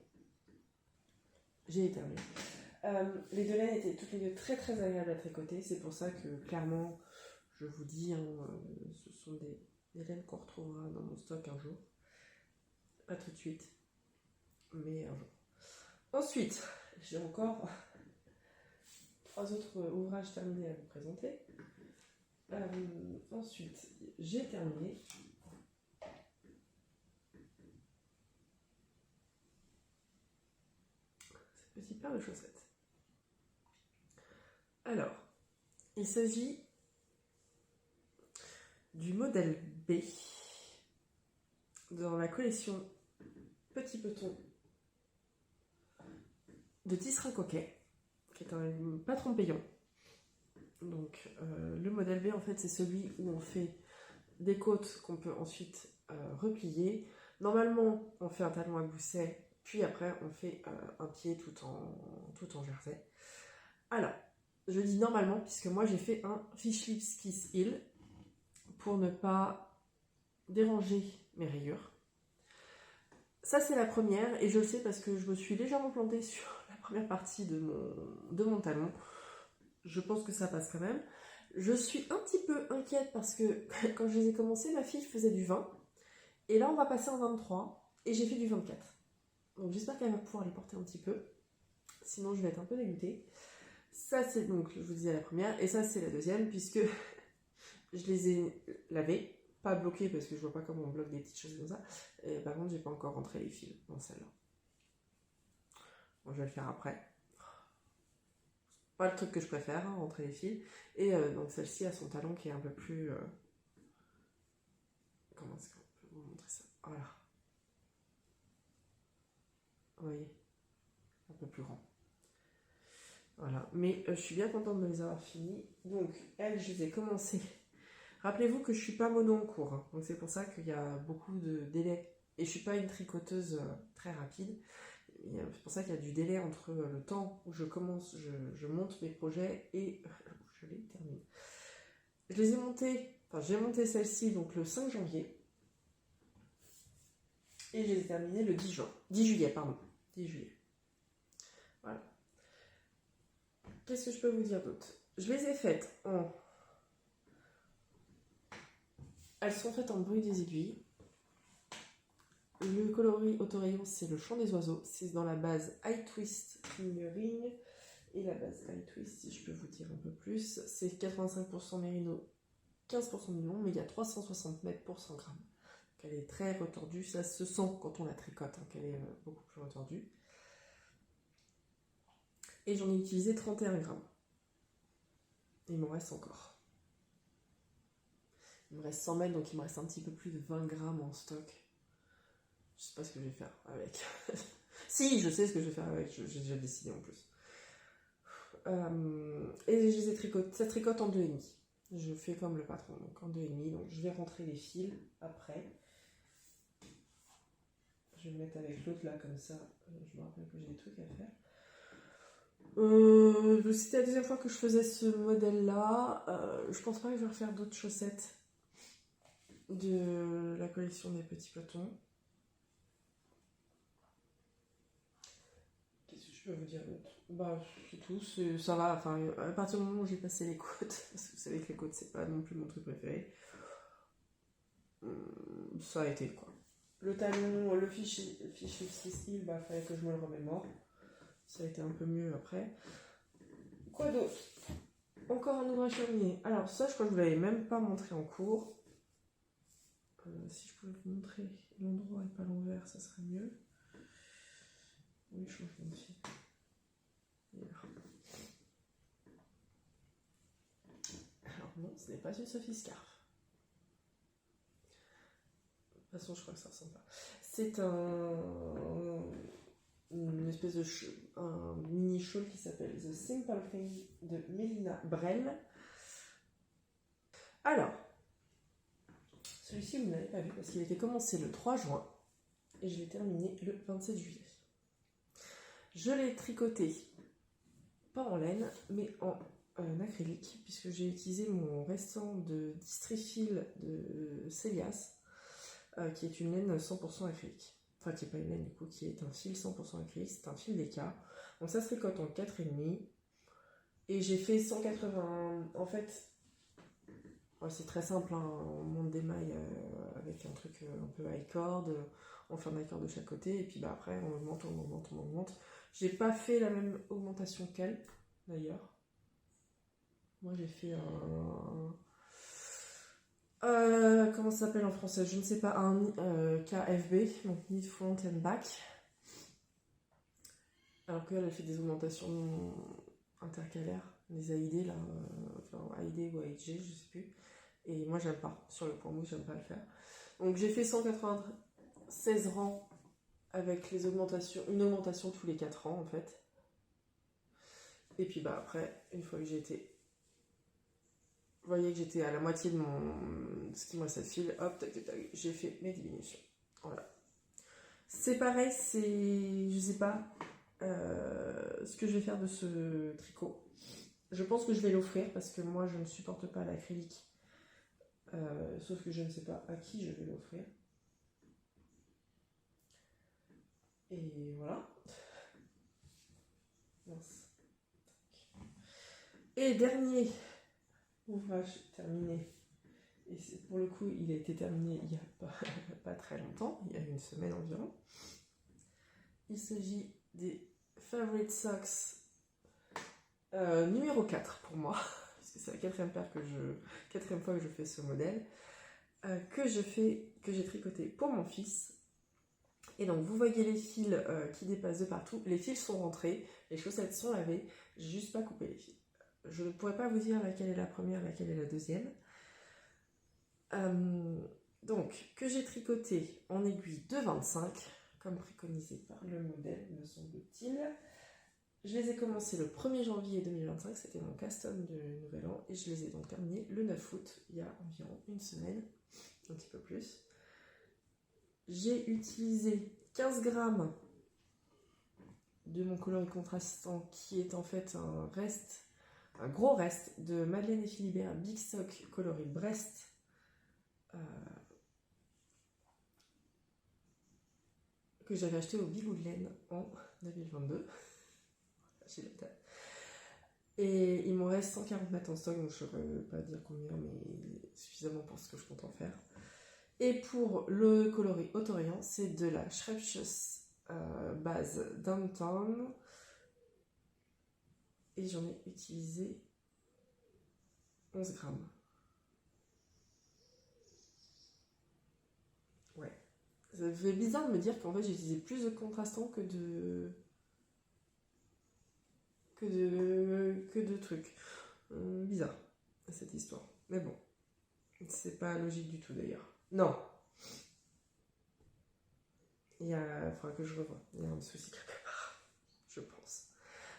J'ai éternué. Les deux laines étaient toutes les deux très très agréables à tricoter. C'est pour ça que clairement, je vous dis, hein, ce sont des laines qu'on retrouvera dans mon stock un jour. Pas tout de suite, mais un jour. Ensuite, j'ai encore 3 autres ouvrages terminés à vous présenter. Ensuite, j'ai terminé cette petite paire de chaussettes. Alors, il s'agit du modèle B dans la collection Petit Peton de Tisserand Coquet, qui est un patron payant. Donc le modèle B en fait c'est celui où on fait des côtes qu'on peut ensuite replier. Normalement on fait un talon à gousset, puis après on fait un pied tout en jersey. Alors je dis normalement puisque moi j'ai fait un fish lips kiss heel pour ne pas déranger mes rayures. Ça c'est la première et je le sais parce que je me suis légèrement plantée sur la première partie de mon talon. Je pense que ça passe quand même. Je suis un petit peu inquiète parce que quand je les ai commencés, ma fille faisait du 20. Et là, on va passer en 23. Et j'ai fait du 24. Donc j'espère qu'elle va pouvoir les porter un petit peu. Sinon, je vais être un peu dégoûtée. Ça, c'est donc, je vous disais la première. Et ça, c'est la deuxième puisque je les ai lavées. Pas bloquées parce que je vois pas comment on bloque des petites choses comme ça. Et par contre, j'ai pas encore rentré les fils dans celle-là. Bon, je vais le faire après. Pas le truc que je préfère, hein, rentrer les fils. Et donc celle-ci a son talon qui est un peu plus... Comment est-ce qu'on peut vous montrer ça? Voilà. Vous voyez? Un peu plus grand. Voilà. Mais je suis bien contente de les avoir finis. Donc, elles, je les ai commencées. Rappelez-vous que je suis pas mono en cours. Hein. Donc c'est pour ça qu'il y a beaucoup de délai. Et je suis pas une tricoteuse très rapide. C'est pour ça qu'il y a du délai entre le temps où je commence, je monte mes projets et je les termine. Je les ai montés, enfin j'ai monté celle-ci donc le 5 janvier et je les ai terminées le 10 juillet, pardon. 10 juillet. Voilà. Qu'est-ce que je peux vous dire d'autre? Je les ai faites en... Elles sont faites en bruit des aiguilles. Le coloris autorayon, c'est le chant des oiseaux. C'est dans la base High Twist Ring. Et la base High Twist, si je peux vous dire un peu plus, c'est 85% mérino, 15% nylon, mais il y a 360 mètres pour 100 grammes. Donc elle est très retordue. Ça se sent quand on la tricote, hein, qu'elle est beaucoup plus retordue. Et j'en ai utilisé 31 grammes. Il m'en reste encore. Il me reste 100 mètres, donc il me reste un petit peu plus de 20 grammes en stock. Je sais pas ce que je vais faire avec. Si, je sais ce que je vais faire avec, j'ai déjà décidé en plus. Et je les ai tricoté, ça tricote en 2,5. Je fais comme le patron, donc en 2,5. Donc je vais rentrer les fils après. Je vais me mettre avec l'autre là, comme ça. Je me rappelle que j'ai des trucs à faire. C'était la deuxième fois que je faisais ce modèle là. Je pense pas que je vais refaire d'autres chaussettes de la collection des petits petons. Qu'est-ce que je peux vous dire d'autre? Bah c'est tout, ça va, enfin à partir du moment où j'ai passé les côtes, parce que vous savez que les côtes c'est pas non plus mon truc préféré, ça a été quoi. Le talon, le fichier 6 il bah fallait que je me le remémore. Ça a été un peu mieux après. Quoi d'autre? Encore un ouvrage terminé. Alors ça je crois que je vous l'avais même pas montré en cours. Si je pouvais vous montrer l'endroit et pas l'envers, ça serait mieux. Oui, changement de fil. Alors non, ce n'est pas une Sophie Scarf. De toute façon, je crois que ça ressemble pas. C'est une espèce de un mini shawl qui s'appelle The Simple Thing de Mélina Brel. Alors, celui-ci, vous ne l'avez pas vu parce qu'il était commencé le 3 juin et je l'ai terminé le 27 juillet. Je l'ai tricoté, pas en laine, mais en acrylique, puisque j'ai utilisé mon restant de Distrifil de Célias qui est une laine 100% acrylique. Enfin, qui n'est pas une laine du coup, qui est un fil 100% acrylique, c'est un fil d'Eka. Donc ça se tricote en 4,5. Et j'ai fait 180... En fait, c'est très simple, hein. On monte des mailles avec un truc un peu high cord, on fait un high cord de chaque côté, et puis bah, après on augmente, on augmente, on augmente. J'ai pas fait la même augmentation qu'elle, d'ailleurs. Moi j'ai fait un... comment ça s'appelle en français? Je ne sais pas, un KFB, donc Knit Front and Back. Alors qu'elle, elle fait des augmentations intercalaires, des AID là, enfin AID ou AIG, je sais plus. Et moi j'aime pas, sur le point mou, j'aime pas le faire. Donc j'ai fait 196 rangs avec les augmentations, une augmentation tous les 4 rangs en fait. Et puis bah après, une fois que j'ai été... Vous voyez que j'étais à la moitié de ce qui me restait de fil, hop, tac, tac, tac, j'ai fait mes diminutions. Voilà. C'est pareil, c'est... Je sais pas ce que je vais faire de ce tricot. Je pense que je vais l'offrir parce que moi je ne supporte pas l'acrylique. Sauf que je ne sais pas à qui je vais l'offrir. Et voilà. Mince. Et dernier ouvrage terminé. Et pour le coup, il a été terminé il n'y a pas très longtemps, il y a une semaine environ. Il s'agit des Favorite Socks numéro 4 pour moi, puisque c'est la quatrième fois que je fais ce modèle, que j'ai tricoté pour mon fils. Et donc vous voyez les fils qui dépassent de partout, les fils sont rentrés, les chaussettes sont lavées, j'ai juste pas coupé les fils. Je ne pourrais pas vous dire laquelle est la première, laquelle est la deuxième. Donc, que j'ai tricoté en aiguille de 25, comme préconisé par le modèle, me semble-t-il. Je les ai commencés le 1er janvier 2025, c'était mon custom de Nouvel An, et je les ai donc terminés le 9 août, il y a environ une semaine, un petit peu plus. J'ai utilisé 15 grammes de mon coloris contrastant, qui est en fait un gros reste de Madeleine et Philibert Big Sock coloris Brest, que j'avais acheté au Bigou de Laine en 2022. J'ai la date. Et il m'en reste 140 mètres en stock, donc je ne saurais pas dire combien, mais suffisamment pour ce que je compte en faire. Et pour le coloris Autorient, c'est de la Schreibschuss base Downtown. Et j'en ai utilisé 11 grammes. Ouais. Ça fait bizarre de me dire qu'en fait j'ai utilisé plus de contrastants que de trucs. Bizarre, cette histoire. Mais bon, c'est pas logique du tout d'ailleurs. Non. Il faudra que je revoie. Il y a un souci quelque part, je pense.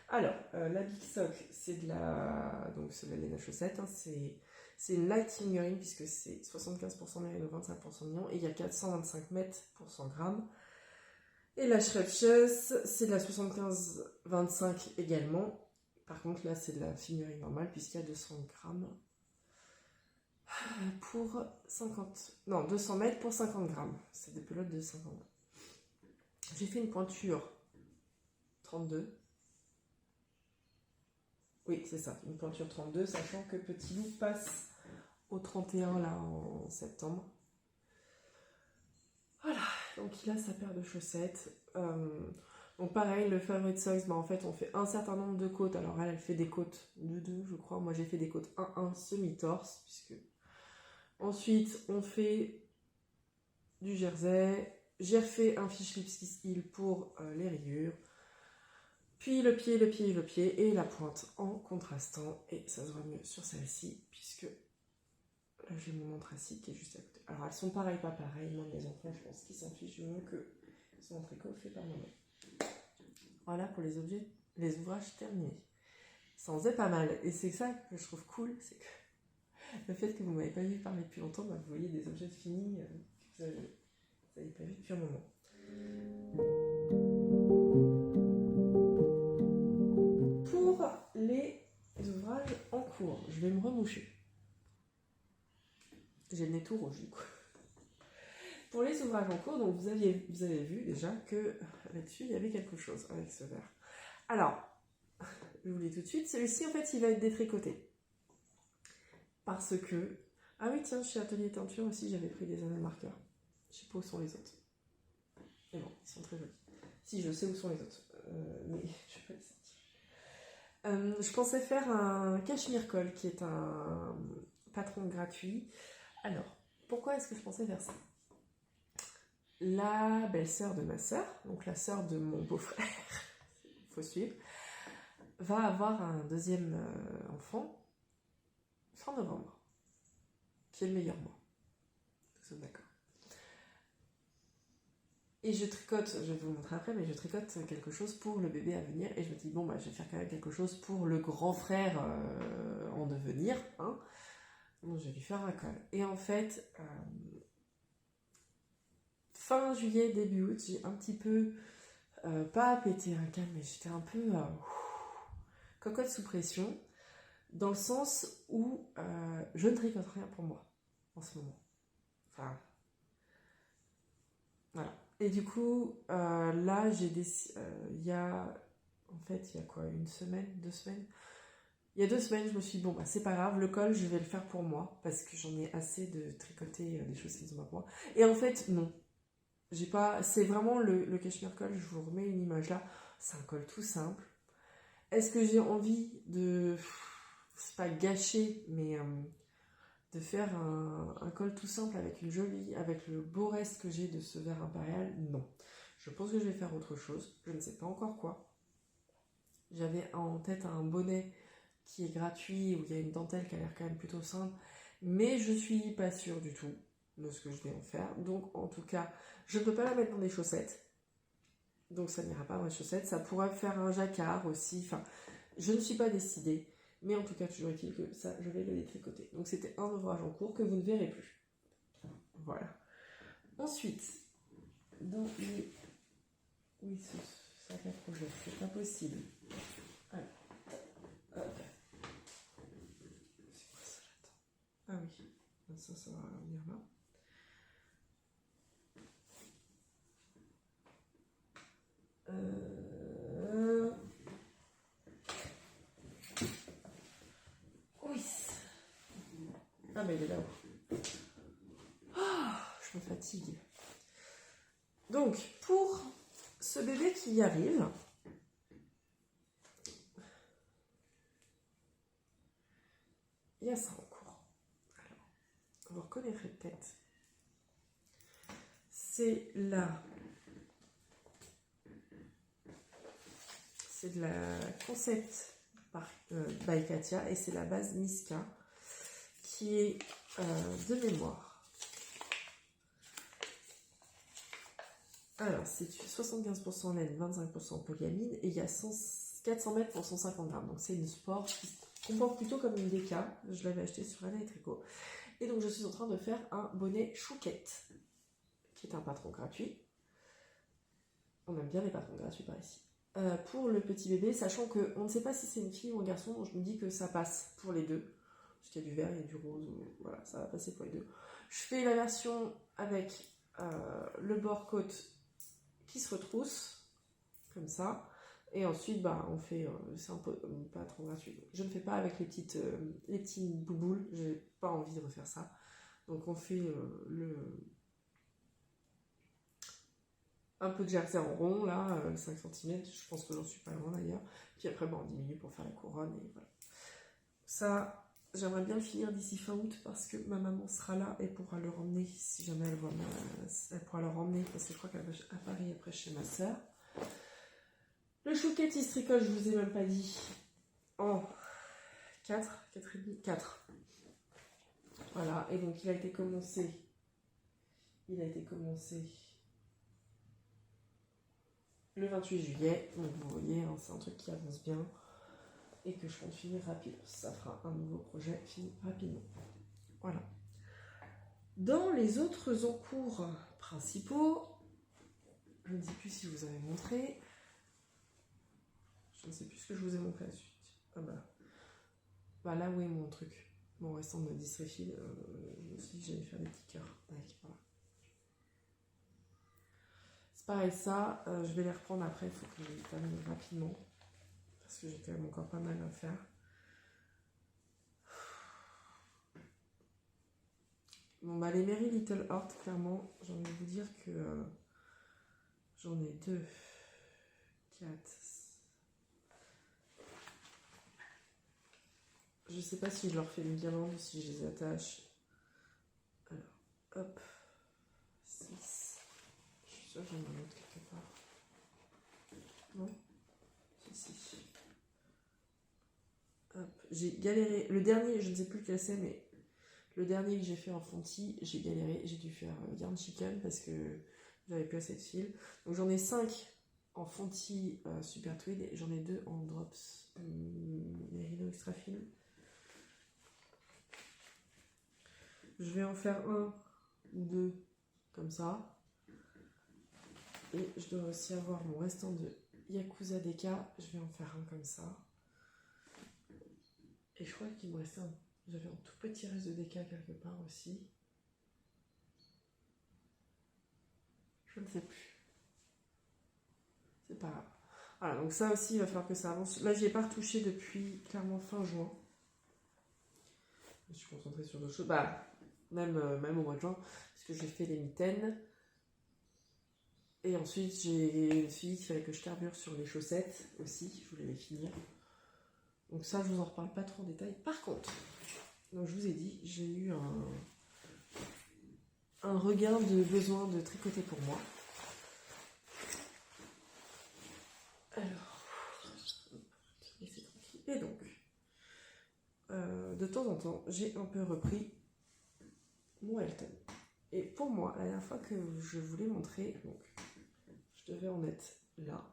Alors, la Big Sock, c'est de la laine à chaussettes. Hein, c'est une light fingering puisque c'est 75% mérino, 25% mignon. Et il y a 425 mètres pour 100 grammes. Et la Schreibschuss, c'est de la 75-25 également. Par contre, là, c'est de la fingering normale puisqu'il y a 200 grammes pour 200 mètres pour 50 grammes. C'est des pelotes de 50 grammes. J'ai fait une pointure 32. Oui, c'est ça, une pointure 32, sachant que Petit Loup passe au 31 là en septembre. Voilà, donc il a sa paire de chaussettes. Donc pareil, le Favorite Socks, en fait on fait un certain nombre de côtes. Alors elle fait des côtes de 2 je crois. Moi j'ai fait des côtes 1-1 semi-torse, puisque ensuite on fait du jersey. J'ai refait un fiche Lipstick Heel pour les rayures. Puis le pied et la pointe en contrastant. Et ça se voit mieux sur celle-ci, puisque là j'ai mon anthracite qui est juste à côté. Alors elles sont pareilles, pas pareilles. Moi mes enfants, je pense qu'ils s'en fichent du mieux que son tricot fait par moi-même. Voilà pour les ouvrages terminés. Ça en faisait pas mal. Et c'est ça que je trouve cool, c'est que le fait que vous ne m'avez pas vu parler depuis longtemps, vous voyez des objets finis que vous n'avez pas vu depuis un moment. Pour les ouvrages en cours, je vais me remoucher. J'ai le nez tout rouge du coup. Pour les ouvrages en cours, donc vous avez vu déjà que là-dessus, il y avait quelque chose avec ce verre. Alors, je vous le dis tout de suite, celui-ci, en fait, il va être détricoté. Parce que... Ah oui, tiens, chez Atelier Teinture aussi, j'avais pris des anneaux marqueurs. Je sais pas où sont les autres. Mais bon, ils sont très jolis. Si, je sais où sont les autres. Mais je vais pas les sortir. Je pensais faire un cachemire colle, qui est un patron gratuit. Alors, pourquoi est-ce que je pensais faire ça? La belle-sœur de ma sœur, donc la sœur de mon beau-frère, il faut suivre, va avoir un deuxième enfant fin novembre, qui est le meilleur mois. Nous sommes d'accord. Et je tricote, je vais vous le montrer après, mais je tricote quelque chose pour le bébé à venir. Et je me dis, bon, bah, je vais faire quand même quelque chose pour le grand frère en devenir. Hein. Donc je vais lui faire un col. Et en fait, fin juillet, début août, j'ai un petit peu, pas pété un câble, mais j'étais un peu cocotte sous pression, dans le sens où je ne tricote rien pour moi en ce moment. Enfin, voilà. Et du coup, là, j'ai décidé, il y a quoi, une semaine, 2 semaines? Il y a 2 semaines, je me suis dit, bon, bah, c'est pas grave, le col, je vais le faire pour moi, parce que j'en ai assez de tricoter des choses qui ne sont pas pour moi. Et en fait, non. J'ai pas, c'est vraiment le cashmere col, je vous remets une image là, c'est un col tout simple. Est-ce que j'ai envie de, c'est pas gâcher, mais de faire un col tout simple avec avec le beau reste que j'ai de ce vert impérial? Non. Je pense que je vais faire autre chose, je ne sais pas encore quoi. J'avais en tête un bonnet qui est gratuit, où il y a une dentelle qui a l'air quand même plutôt simple, mais je suis pas sûre du tout de ce que je vais en faire. Donc en tout cas, je ne peux pas la mettre dans des chaussettes, donc ça n'ira pas dans les chaussettes. Ça pourrait faire un jacquard aussi, enfin, je ne suis pas décidée, mais en tout cas, toujours est-il que ça, je vais le détricoter. Donc c'était un ouvrage en cours que vous ne verrez plus. Voilà. Ensuite, dans les... Oui, ça projet, c'est pas possible. Alors, hop. C'est quoi ça, j'attends. Ah oui, ça va venir là. Oui. Ah mais il est là-haut. Je me fatigue. Donc, pour ce bébé qui y arrive, il y a ça en cours. Alors, vous reconnaîtrez peut-être. C'est là. C'est de la concept by Katia et c'est la base Miska qui est de mémoire. Alors, c'est 75% laine, 25% polyamide et il y a 400 mètres pour 150 grammes. Donc, c'est une sport qui se comporte plutôt comme une DK. Je l'avais acheté sur Anna et Tricot. Et donc, je suis en train de faire un bonnet chouquette qui est un patron gratuit. On aime bien les patrons gratuits par ici. Pour le petit bébé, sachant qu'on ne sait pas si c'est une fille ou un garçon, donc je me dis que ça passe pour les deux. Parce qu'il y a du vert, il y a du rose, voilà, ça va passer pour les deux. Je fais la version avec le bord côte qui se retrousse, comme ça. Et ensuite, bah, on fait, c'est un peu pas trop gratuit. Je ne fais pas avec les petits bouboules, j'ai pas envie de refaire ça. Donc on fait un peu de jersey en rond, là, 5 cm, je pense que j'en suis pas loin d'ailleurs. Puis après, bon, on diminue pour faire la couronne, et voilà. Ça, j'aimerais bien le finir d'ici fin août, parce que ma maman sera là et pourra le remmener, si jamais elle voit elle pourra le remmener, parce que je crois qu'elle va à Paris après chez ma soeur. Le chouquette, il se tricote, je vous ai même pas dit, en 4. Voilà, et donc il a été commencé le 28 juillet, donc vous voyez, hein, c'est un truc qui avance bien et que je compte finir rapidement. Ça fera un nouveau projet fini rapidement. Voilà. Dans les autres encours principaux, je ne sais plus si je vous avais montré. Je ne sais plus ce que je vous ai montré à la suite. Ah bah là où est mon truc, mon restant de Distrefil, je me suis dit que j'allais faire des petits cœurs avec, voilà. pareil, ça, je vais les reprendre après, il faut que je les termine rapidement. Parce que j'ai quand même encore pas mal à faire. Bon, bah, les Merry Little Heart, clairement, j'ai envie de vous dire que j'en ai 2, 4. Je sais pas si je leur fais une guirlande ou si je les attache. Alors, hop, 6. Je suis sûre que j'en ai un autre quelque part. Non? Si. Hop, j'ai galéré. Le dernier, je ne sais plus lequel c'est, mais le dernier que j'ai fait en fonti, j'ai galéré. J'ai dû faire yarn chicken parce que j'avais plus assez de fil. Donc j'en ai 5 en fonti super tweed et j'en ai 2 en drops Merino extra fine. Je vais en faire un ou 2 comme ça. Et je dois aussi avoir mon restant de Yakuza Deka. Je vais en faire un comme ça. Et je crois qu'il me restait j'avais un tout petit reste de Deka quelque part aussi. Je ne sais plus. C'est pas grave. Voilà, donc ça aussi, il va falloir que ça avance. Là, j'y ai pas retouché depuis clairement fin juin. Je me suis concentrée sur d'autres choses. Bah, même au mois de juin, parce que j'ai fait les mitaines. Et ensuite, je me suis dit qu'il fallait que je carbure sur les chaussettes aussi. Je voulais les finir. Donc ça, je vous en reparle pas trop en détail. Par contre, donc je vous ai dit, j'ai eu un regain de besoin de tricoter pour moi. Alors, laissez tranquille. Et donc, de temps en temps, j'ai un peu repris mon Elton. Et pour moi, la dernière fois que je vous l'ai montré, donc, je devais en être là,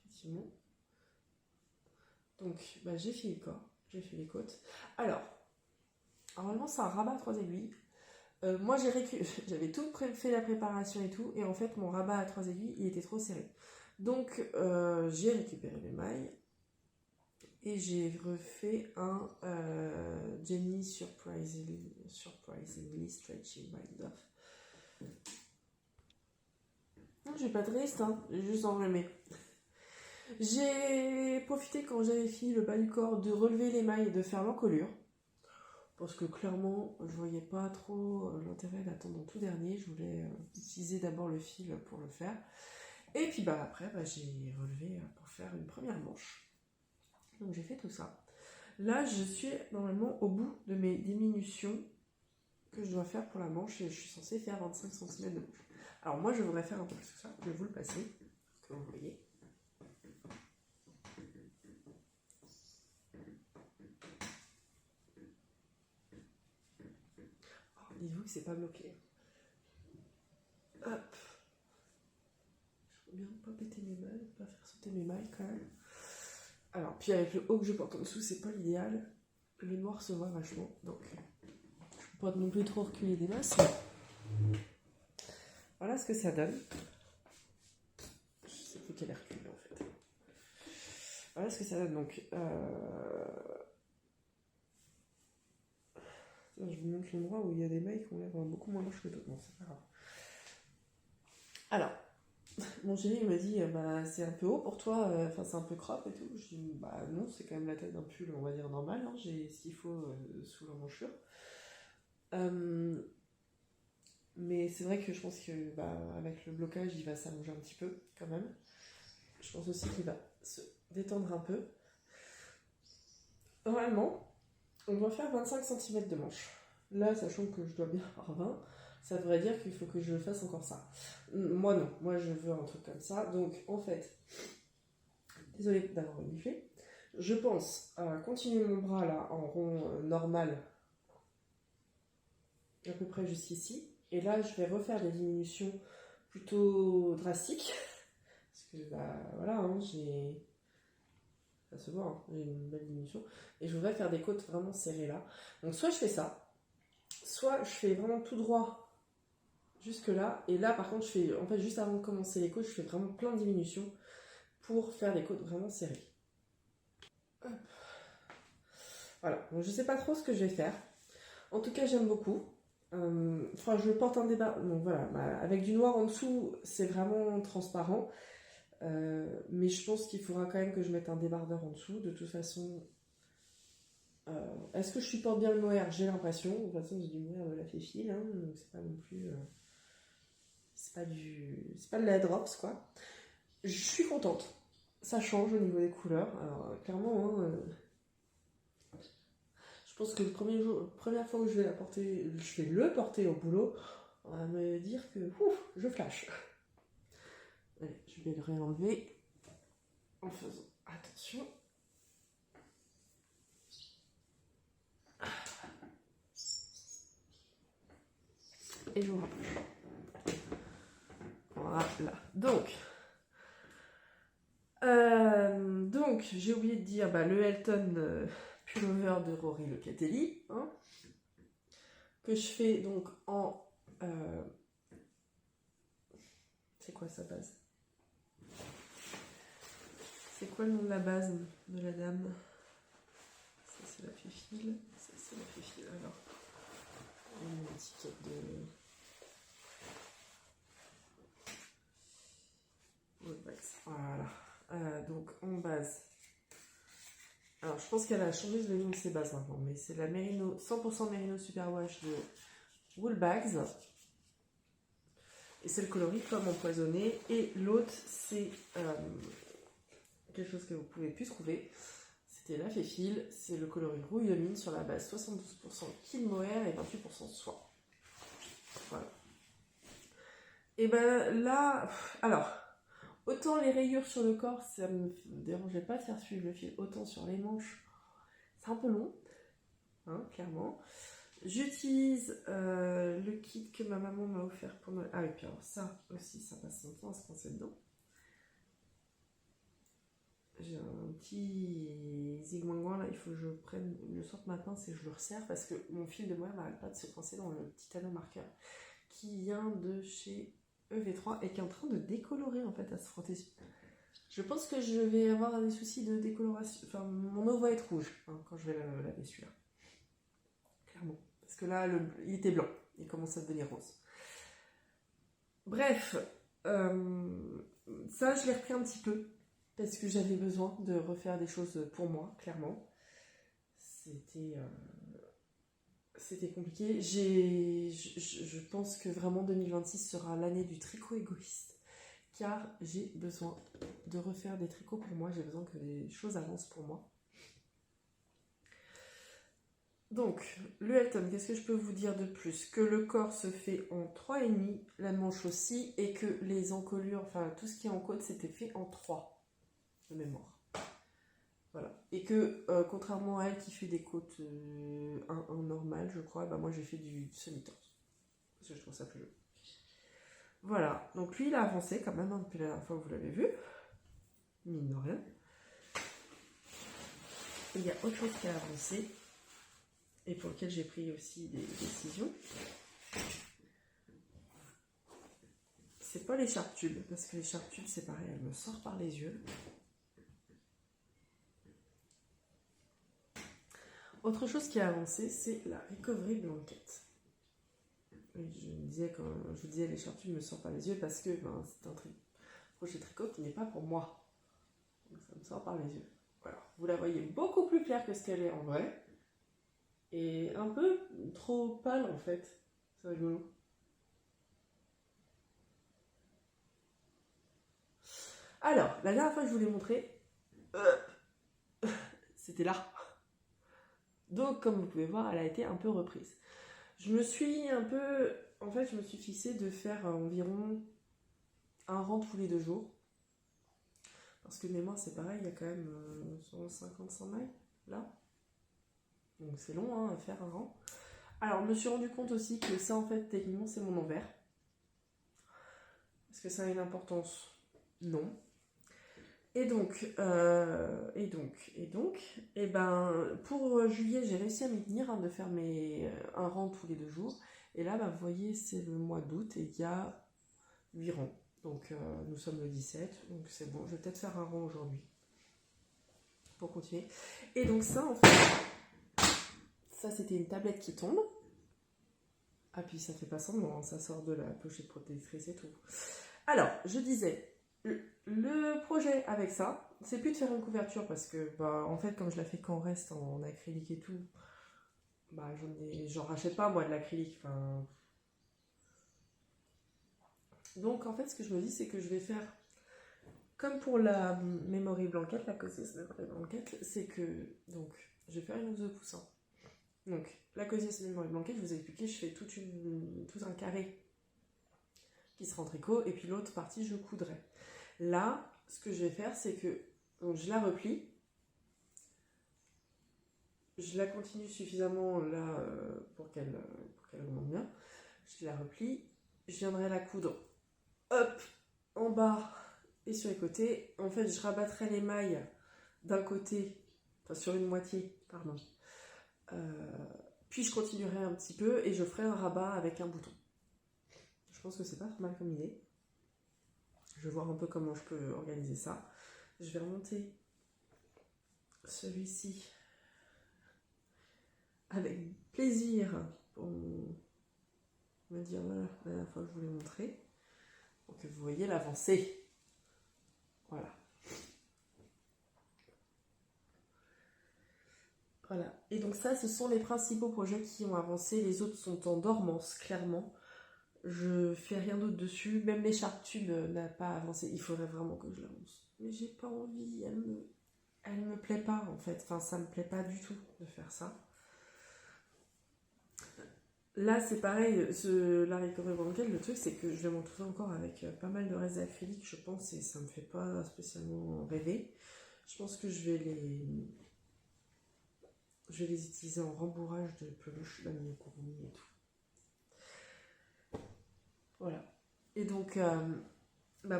effectivement. Donc, bah, j'ai fait le corps, j'ai fait les côtes. Alors, normalement, c'est un rabat à 3 aiguilles. Moi, j'avais tout fait la préparation et tout, et en fait, mon rabat à 3 aiguilles, il était trop serré. Donc, j'ai récupéré les mailles, et j'ai refait un Jenny Surprisingly Stretchy Bind Off. Non, j'ai pas de reste, hein, j'ai juste enrhumé. J'ai profité quand j'avais fini le bas du corps de relever les mailles et de faire l'encolure. Parce que clairement, je voyais pas trop l'intérêt d'attendre en tout dernier. Je voulais utiliser d'abord le fil pour le faire. Et puis bah après, j'ai relevé pour faire une première manche. Donc j'ai fait tout ça. Là, je suis normalement au bout de mes diminutions que je dois faire pour la manche. Et je suis censée faire 25 cm de manche. Alors moi, je voudrais faire un peu plus que ça. Je vais vous le passer, pour que vous voyez. Dites-vous que c'est pas bloqué. Hop. Je veux bien ne pas péter mes mailles, pas faire sauter mes mailles quand même. Alors, puis avec le haut que je porte en dessous, c'est pas l'idéal. Le noir se voit vachement, donc je peux pas non plus trop reculer des masses. Mais voilà ce que ça donne. Je sais plus quelle est reculée en fait. Voilà ce que ça donne donc. Je vous montre l'endroit où il y a des mailles qui ont l'air beaucoup moins larges que d'autres. Non, c'est pas grave. Alors, mon chéri il m'a dit c'est un peu haut pour toi, c'est un peu crop et tout. Je dis non, c'est quand même la taille d'un pull, on va dire normal. Hein, j'ai ce qu'il faut sous l'emmanchure. Mais c'est vrai que je pense que avec le blocage, il va s'allonger un petit peu quand même. Je pense aussi qu'il va se détendre un peu. Normalement, on doit faire 25 cm de manche. Là, sachant que je dois bien avoir 20, ça devrait dire qu'il faut que je fasse encore ça. Moi non, moi je veux un truc comme ça. Donc en fait, désolée d'avoir reniflé, je pense continuer mon bras là en rond normal, à peu près jusqu'ici. Et là, je vais refaire des diminutions plutôt drastiques. Parce que voilà, hein, ça se voit, hein, j'ai une belle diminution. Et je voudrais faire des côtes vraiment serrées là. Donc soit je fais ça, soit je fais vraiment tout droit jusque là. Et là par contre, je fais, en fait, juste avant de commencer les côtes, je fais vraiment plein de diminutions pour faire des côtes vraiment serrées. Hop. Voilà, donc je sais pas trop ce que je vais faire. En tout cas, j'aime beaucoup. Enfin, je porte un débardeur. Donc voilà, avec du noir en dessous, c'est vraiment transparent. Mais je pense qu'il faudra quand même que je mette un débardeur en dessous. De toute façon, est-ce que je supporte bien le mohair? J'ai l'impression. De toute façon, j'ai du mohair de la Féfil, hein, donc c'est pas non plus. C'est pas de la drops, quoi. Je suis contente. Ça change au niveau des couleurs. Alors, clairement, hein, je pense que première fois que je vais le porter au boulot, on va me dire que je flash. Allez, je vais le réenlever en faisant attention. Et je vous rapproche. Voilà. Donc j'ai oublié de dire le Elton pullover de Rory Locatelli, hein, que je fais donc en... c'est quoi sa base? C'est quoi le nom de la base de la dame? Ça c'est la Féfil, ça c'est la Féfil. Alors, une étiquette de... Voilà. Donc en base. Alors je pense qu'elle a changé le nom de ses bases maintenant, mais c'est la Merino 100% Merino Superwash de Woolbags. Et c'est le coloris Pomme empoisonnée. Et l'autre, c'est quelque chose que vous pouvez plus trouver. C'était la Féfil. C'est le coloris rouille de mine sur la base 72% kill mohair et 28% soie. Voilà. Et ben là, alors, autant les rayures sur le corps, ça me dérangeait pas de faire suivre le fil, autant sur les manches, c'est un peu long, hein, clairement. J'utilise le kit que ma maman m'a offert pour Noël. Ah, et puis alors ça aussi, ça passe son temps à se coincer dedans. J'ai un petit zigouingouin là, il faut que je prenne le sorte matin, c'est que je le resserre parce que mon fil de mohair n'arrête pas de se coincer dans le petit anneau marqueur qui vient de chez EV3 et qui est en train de décolorer en fait à se frotter. Je pense que je vais avoir des soucis de décoloration. Enfin, mon eau va être rouge hein, quand je vais laver celui-là. Clairement. Parce que là, il était blanc. Il commence à devenir rose. Bref, ça, je l'ai repris un petit peu. Parce que j'avais besoin de refaire des choses pour moi, clairement. C'était compliqué. Je pense que vraiment 2026 sera l'année du tricot égoïste. Car j'ai besoin de refaire des tricots pour moi. J'ai besoin que les choses avancent pour moi. Donc, le Elton, qu'est-ce que je peux vous dire de plus? Que le corps se fait en 3,5, la manche aussi, et que les encolures, enfin tout ce qui est en côte, c'était fait en 3 de mémoire. Voilà. Et que, contrairement à elle qui fait des côtes 1 normales, je crois, moi j'ai fait du semi-torse. Parce que je trouve ça plus joli. Voilà. Donc lui, il a avancé quand même, hein, depuis la dernière fois que vous l'avez vu. Mine de rien. Il y a autre chose qui a avancé. Et pour lequel j'ai pris aussi des décisions. C'est pas l'écharpe-tube, parce que l'écharpe-tube, c'est pareil, elle me sort par les yeux. Autre chose qui a avancé, c'est la recovery blanket. Je vous disais, l'écharpe-tube me sort par les yeux parce que c'est un crochet tricot qui n'est pas pour moi. Donc ça me sort par les yeux. Voilà. Vous la voyez beaucoup plus claire que ce qu'elle est en vrai. Et un peu trop pâle en fait. C'est rigolo. Alors, la dernière fois que je vous l'ai montré, c'était là. Donc, comme vous pouvez voir, elle a été un peu reprise. Je me suis fixée de faire environ un rang tous les 2 jours. Parce que de mémoire, c'est pareil, il y a quand même 150 mailles, là. Donc c'est long hein, à faire un rang. Alors, je me suis rendu compte aussi que ça, en fait, techniquement, c'est mon envers. Est-ce que ça a une importance? Non. Et donc, pour juillet, j'ai réussi à m'y tenir, de faire un rang tous les 2 jours. Et là, vous voyez, c'est le mois d'août et il y a 8 rangs. Donc, nous sommes le 17, donc c'est bon. Je vais peut-être faire un rang aujourd'hui pour continuer. Et donc ça, en fait, ça, c'était une tablette qui tombe. Ah puis ça fait pas semblant, hein, ça sort de la pochette protectrice et tout. Alors, je disais, le projet avec ça, c'est plus de faire une couverture parce que, bah, en fait, comme je la fais qu'en reste en acrylique et tout, bah, j'en rachète pas moi de l'acrylique. Enfin... Donc, en fait, ce que je me dis, c'est que je vais faire comme pour la Memory Blanket, la Cosies Memory Blanket, c'est que, donc, je vais faire une housse de coussin. Donc, la Cosies Memory Blanket, je vous ai expliqué, je fais tout un carré qui sera en tricot, et puis l'autre partie, je coudrai. Là, ce que je vais faire, c'est que donc, je la replie, je la continue suffisamment là pour qu'elle remonte bien, je la replie, je viendrai la coudre, hop, en bas et sur les côtés. En fait, je rabattrai les mailles d'un côté, enfin sur une moitié, pardon. Puis je continuerai un petit peu et je ferai un rabat avec un bouton. Je pense que c'est pas trop mal comme idée. Je vais voir un peu comment je peux organiser ça. Je vais remonter celui-ci avec plaisir pour me dire voilà, la dernière fois que je vous l'ai montré. Pour que vous voyez l'avancée. Voilà. Voilà. Et donc ça, ce sont les principaux projets qui ont avancé. Les autres sont en dormance, clairement. Je fais rien d'autre dessus. Même l'écharpe tube n'a pas avancé. Il faudrait vraiment que je l'avance. Mais j'ai pas envie. Elle me plaît pas, en fait. Enfin, ça me plaît pas du tout de faire ça. Là, c'est pareil. La Recovery Blanket, le truc, c'est que je vais m'en trouver encore avec pas mal de restes d'acrylique, je pense, et ça me fait pas spécialement rêver. Je pense que je vais les utiliser en rembourrage de peluche d'Amia Courmi et tout. Voilà. Et donc,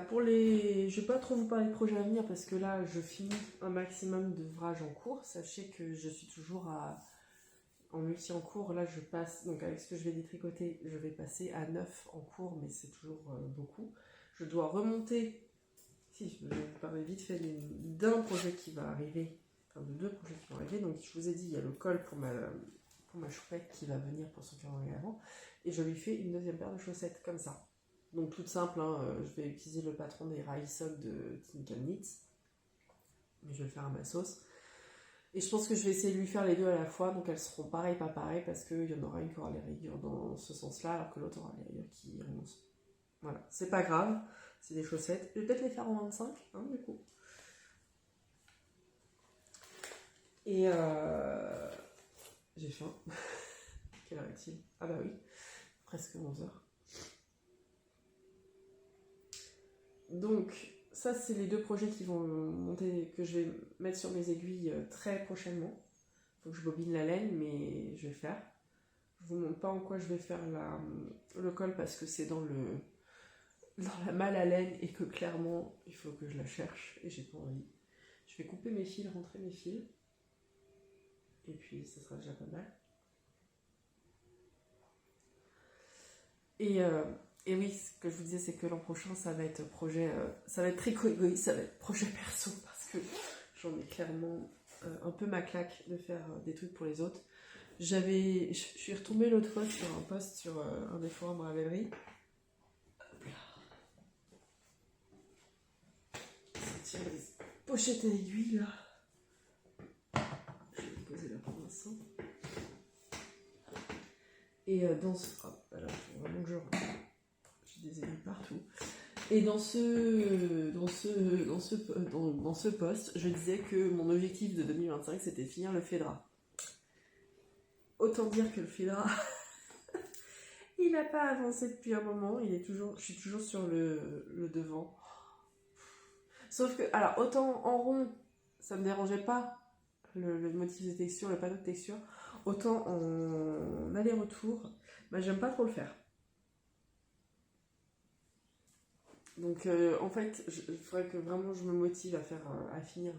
pour les... Je vais pas trop vous parler de projets à venir parce que là, je finis un maximum d'ouvrages en cours. Sachez que je suis toujours en multi en cours. Là, je passe, donc avec ce que je vais détricoter, je vais passer à 9 en cours, mais c'est toujours beaucoup. Je dois remonter, si je vais vous parler vite fait d'un projet qui va arriver, enfin de deux projets qui vont arriver. Donc, je vous ai dit, il y a le col pour ma choupette qui va venir pour son calendrier avant. Et je lui fais une deuxième paire de chaussettes comme ça. Donc toute simple, hein, je vais utiliser le patron des Raïsok de Tinkle Knits. Mais je vais le faire à ma sauce. Et je pense que je vais essayer de lui faire les deux à la fois. Donc elles seront pareilles, pas pareilles, parce qu'il y en aura une qui aura les rayures dans ce sens-là, alors que l'autre aura les rayures qui renoncent. Voilà, c'est pas grave, c'est des chaussettes. Je vais peut-être les faire en 25, hein, du coup. Et j'ai faim. Quelle heure est-il? Ah bah oui, presque 11h. Donc, ça, c'est les deux projets qui vont monter, que je vais mettre sur mes aiguilles très prochainement. Il faut que je bobine la laine, mais je vais le faire. Je vous montre pas en quoi je vais faire le col parce que c'est dans la malle à laine et que clairement, il faut que je la cherche et j'ai pas envie. Je vais couper mes fils, rentrer mes fils. Et puis, ça sera déjà pas mal. Et oui, ce que je vous disais, c'est que l'an prochain, ça va être projet, ça va être tricot égoïste, ça va être projet perso, parce que j'en ai clairement un peu ma claque de faire des trucs pour les autres. Je suis retombée l'autre fois sur un post sur un des forums Ravelry. Tiens, les pochettes à aiguilles, là. Je vais les poser là pour l'instant. Et dans ce... Oh, alors, il faut vraiment que j'ai des aiguilles partout. Et dans ce post, je disais que mon objectif de 2025, c'était finir le Phèdra. Autant dire que le Phèdra, il n'a pas avancé depuis un moment. Je suis toujours sur le devant. Sauf que, alors, autant en rond, ça me dérangeait pas, le motif de texture, le panneau de texture. Autant en aller-retour, j'aime pas trop le faire. Donc en fait, il faudrait que vraiment je me motive à finir.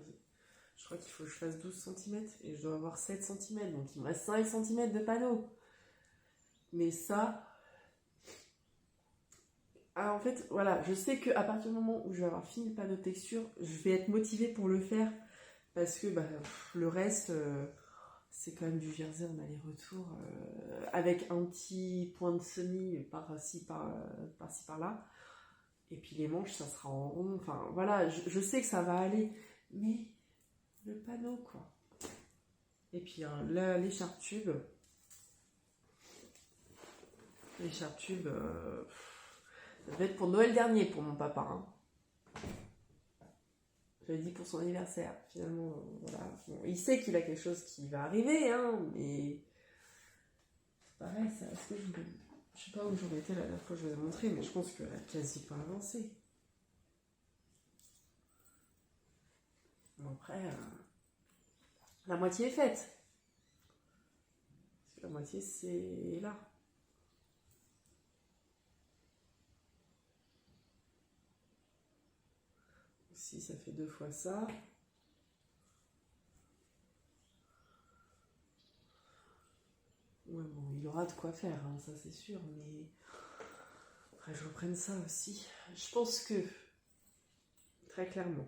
Je crois qu'il faut que je fasse 12 cm et je dois avoir 7 cm, donc il me reste 5 cm de panneau. Mais ça... Ah, en fait, voilà, je sais qu'à partir du moment où je vais avoir fini le panneau de texture, je vais être motivée pour le faire parce que le reste, c'est quand même du jersey en aller-retour, avec un petit point de semis par-ci, par-là. Et puis les manches, ça sera en rond. Enfin, voilà, je sais que ça va aller. Mais le panneau, quoi. Et puis là, l'écharpe-tube. L'écharpe-tube, ça devait être pour Noël dernier pour mon papa. Hein. J'avais dit pour son anniversaire. Finalement, voilà. Bon, il sait qu'il a quelque chose qui va arriver, hein, mais pareil, ça reste que je sais pas où j'en étais la dernière fois que je vous ai montré, mais je pense qu'elle a quasi pas avancé. Bon, après, la moitié est faite. La moitié, c'est là. Si ça fait 2 fois ça. Ouais, bon, il aura de quoi faire, hein, ça c'est sûr, mais après je reprenne ça aussi. Je pense que, très clairement,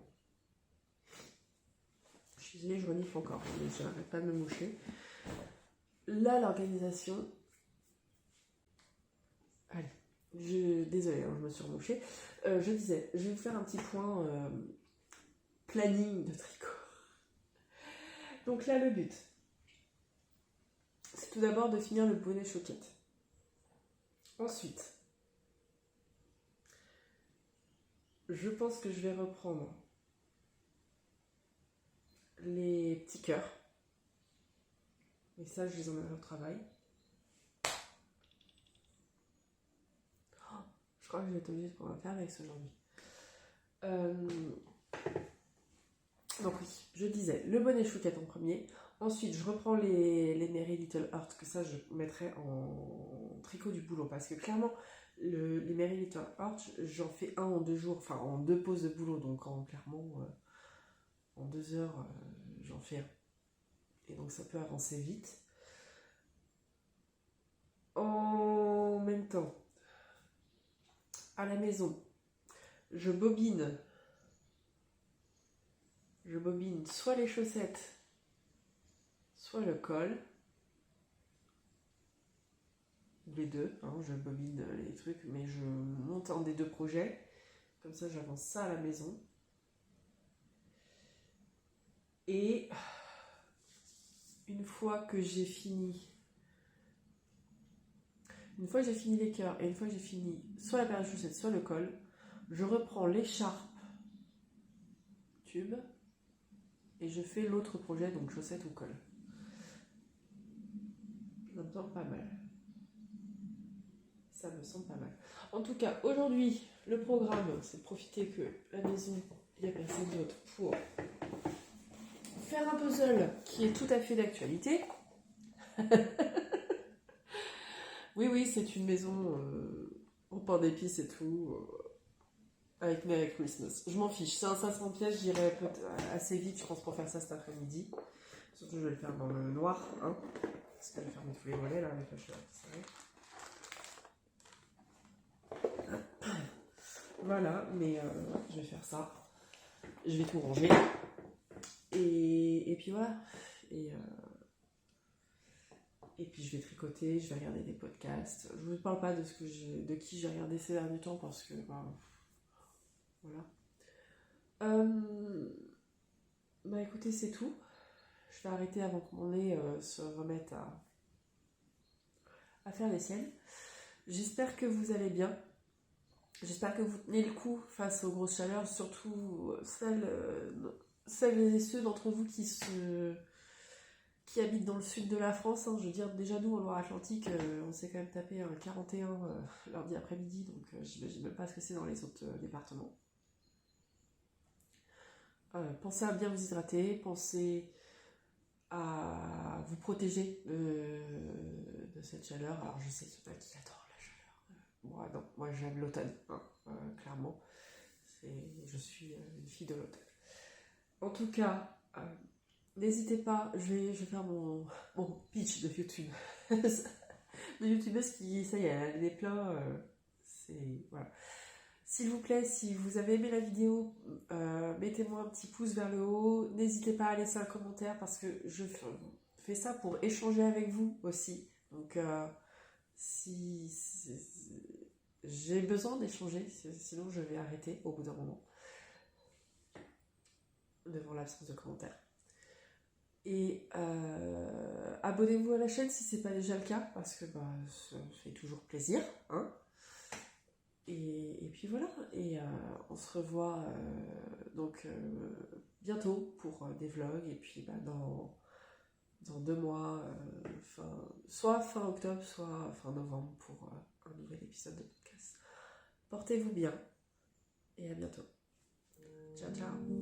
je suis désolée, je renifle encore, mais je n'arrête pas de me moucher. Là, l'organisation. Allez, désolée, hein, je me suis remouchée. Je disais, je vais vous faire un petit point planning de tricot. Donc là, le but, c'est tout d'abord de finir le bonnet choquette. Ensuite, je pense que je vais reprendre les petits cœurs. Et ça, je les emmènerai au travail. Je crois que je vais être obligée de pouvoir faire avec ce aujourd'hui. Donc oui, je disais, le bonnet chouquette en premier. Ensuite, je reprends les Merry Little Heart, que ça, je mettrai en tricot du boulot. Parce que clairement, les Merry Little Heart, j'en fais un en 2 jours, enfin en 2 pauses de boulot. Donc clairement, en 2 heures, j'en fais un. Et donc ça peut avancer vite. En même temps, à la maison, je bobine soit les chaussettes, soit le col. Les deux, hein, je bobine les trucs, mais je monte un des 2 projets. Comme ça, j'avance ça à la maison. Et une fois que j'ai fini les cœurs et une fois que j'ai fini soit la paire de chaussettes, soit le col, je reprends l'écharpe tube et je fais l'autre projet, donc chaussettes ou col. Ça me semble pas mal. Ça me semble pas mal. En tout cas, aujourd'hui, le programme, c'est de profiter que la maison, il n'y a personne d'autre pour faire un puzzle qui est tout à fait d'actualité. Oui, c'est une maison en pain d'épices et tout, avec Merry Christmas. Je m'en fiche, c'est un 500 pièces, j'irai assez vite, je pense, pour faire ça cet après-midi. Surtout, je vais le faire dans le noir, hein, parce que je vais fermer tous les volets là avec la chaleur. Voilà, mais je vais faire ça. Je vais tout ranger. Et puis voilà. Et puis je vais tricoter, je vais regarder des podcasts. Je ne vous parle pas de qui j'ai regardé ces derniers temps parce que voilà. Écoutez, c'est tout. Je vais arrêter avant que mon nez se remette à faire les siennes. J'espère que vous allez bien. J'espère que vous tenez le coup face aux grosses chaleurs, surtout celles et ceux d'entre vous qui habitent dans le sud de la France. Hein. Je veux dire, déjà nous, en Loire-Atlantique, on s'est quand même tapé un 41 lundi après-midi, donc j'imagine même pas ce que c'est dans les autres départements. Pensez à bien vous hydrater, pensez à vous protéger de cette chaleur. Alors je sais qu'il y en a qui adorent la chaleur. Moi j'aime l'automne, hein, clairement. Je suis une fille de l'automne. En tout cas, n'hésitez pas, je vais faire mon pitch de YouTube. De youtubeuse qui, ça y est, elle a des plats, voilà. S'il vous plaît, si vous avez aimé la vidéo, mettez-moi un petit pouce vers le haut. N'hésitez pas à laisser un commentaire parce que fais ça pour échanger avec vous aussi. Donc, j'ai besoin d'échanger, sinon je vais arrêter au bout d'un moment, devant l'absence de commentaires. Et abonnez-vous à la chaîne si c'est pas déjà le cas, parce que ça fait toujours plaisir, hein. Et puis voilà, et on se revoit donc bientôt pour des vlogs, et puis dans 2 mois, soit fin octobre, soit fin novembre pour un nouvel épisode de podcast. Portez-vous bien et à bientôt. Ciao ciao.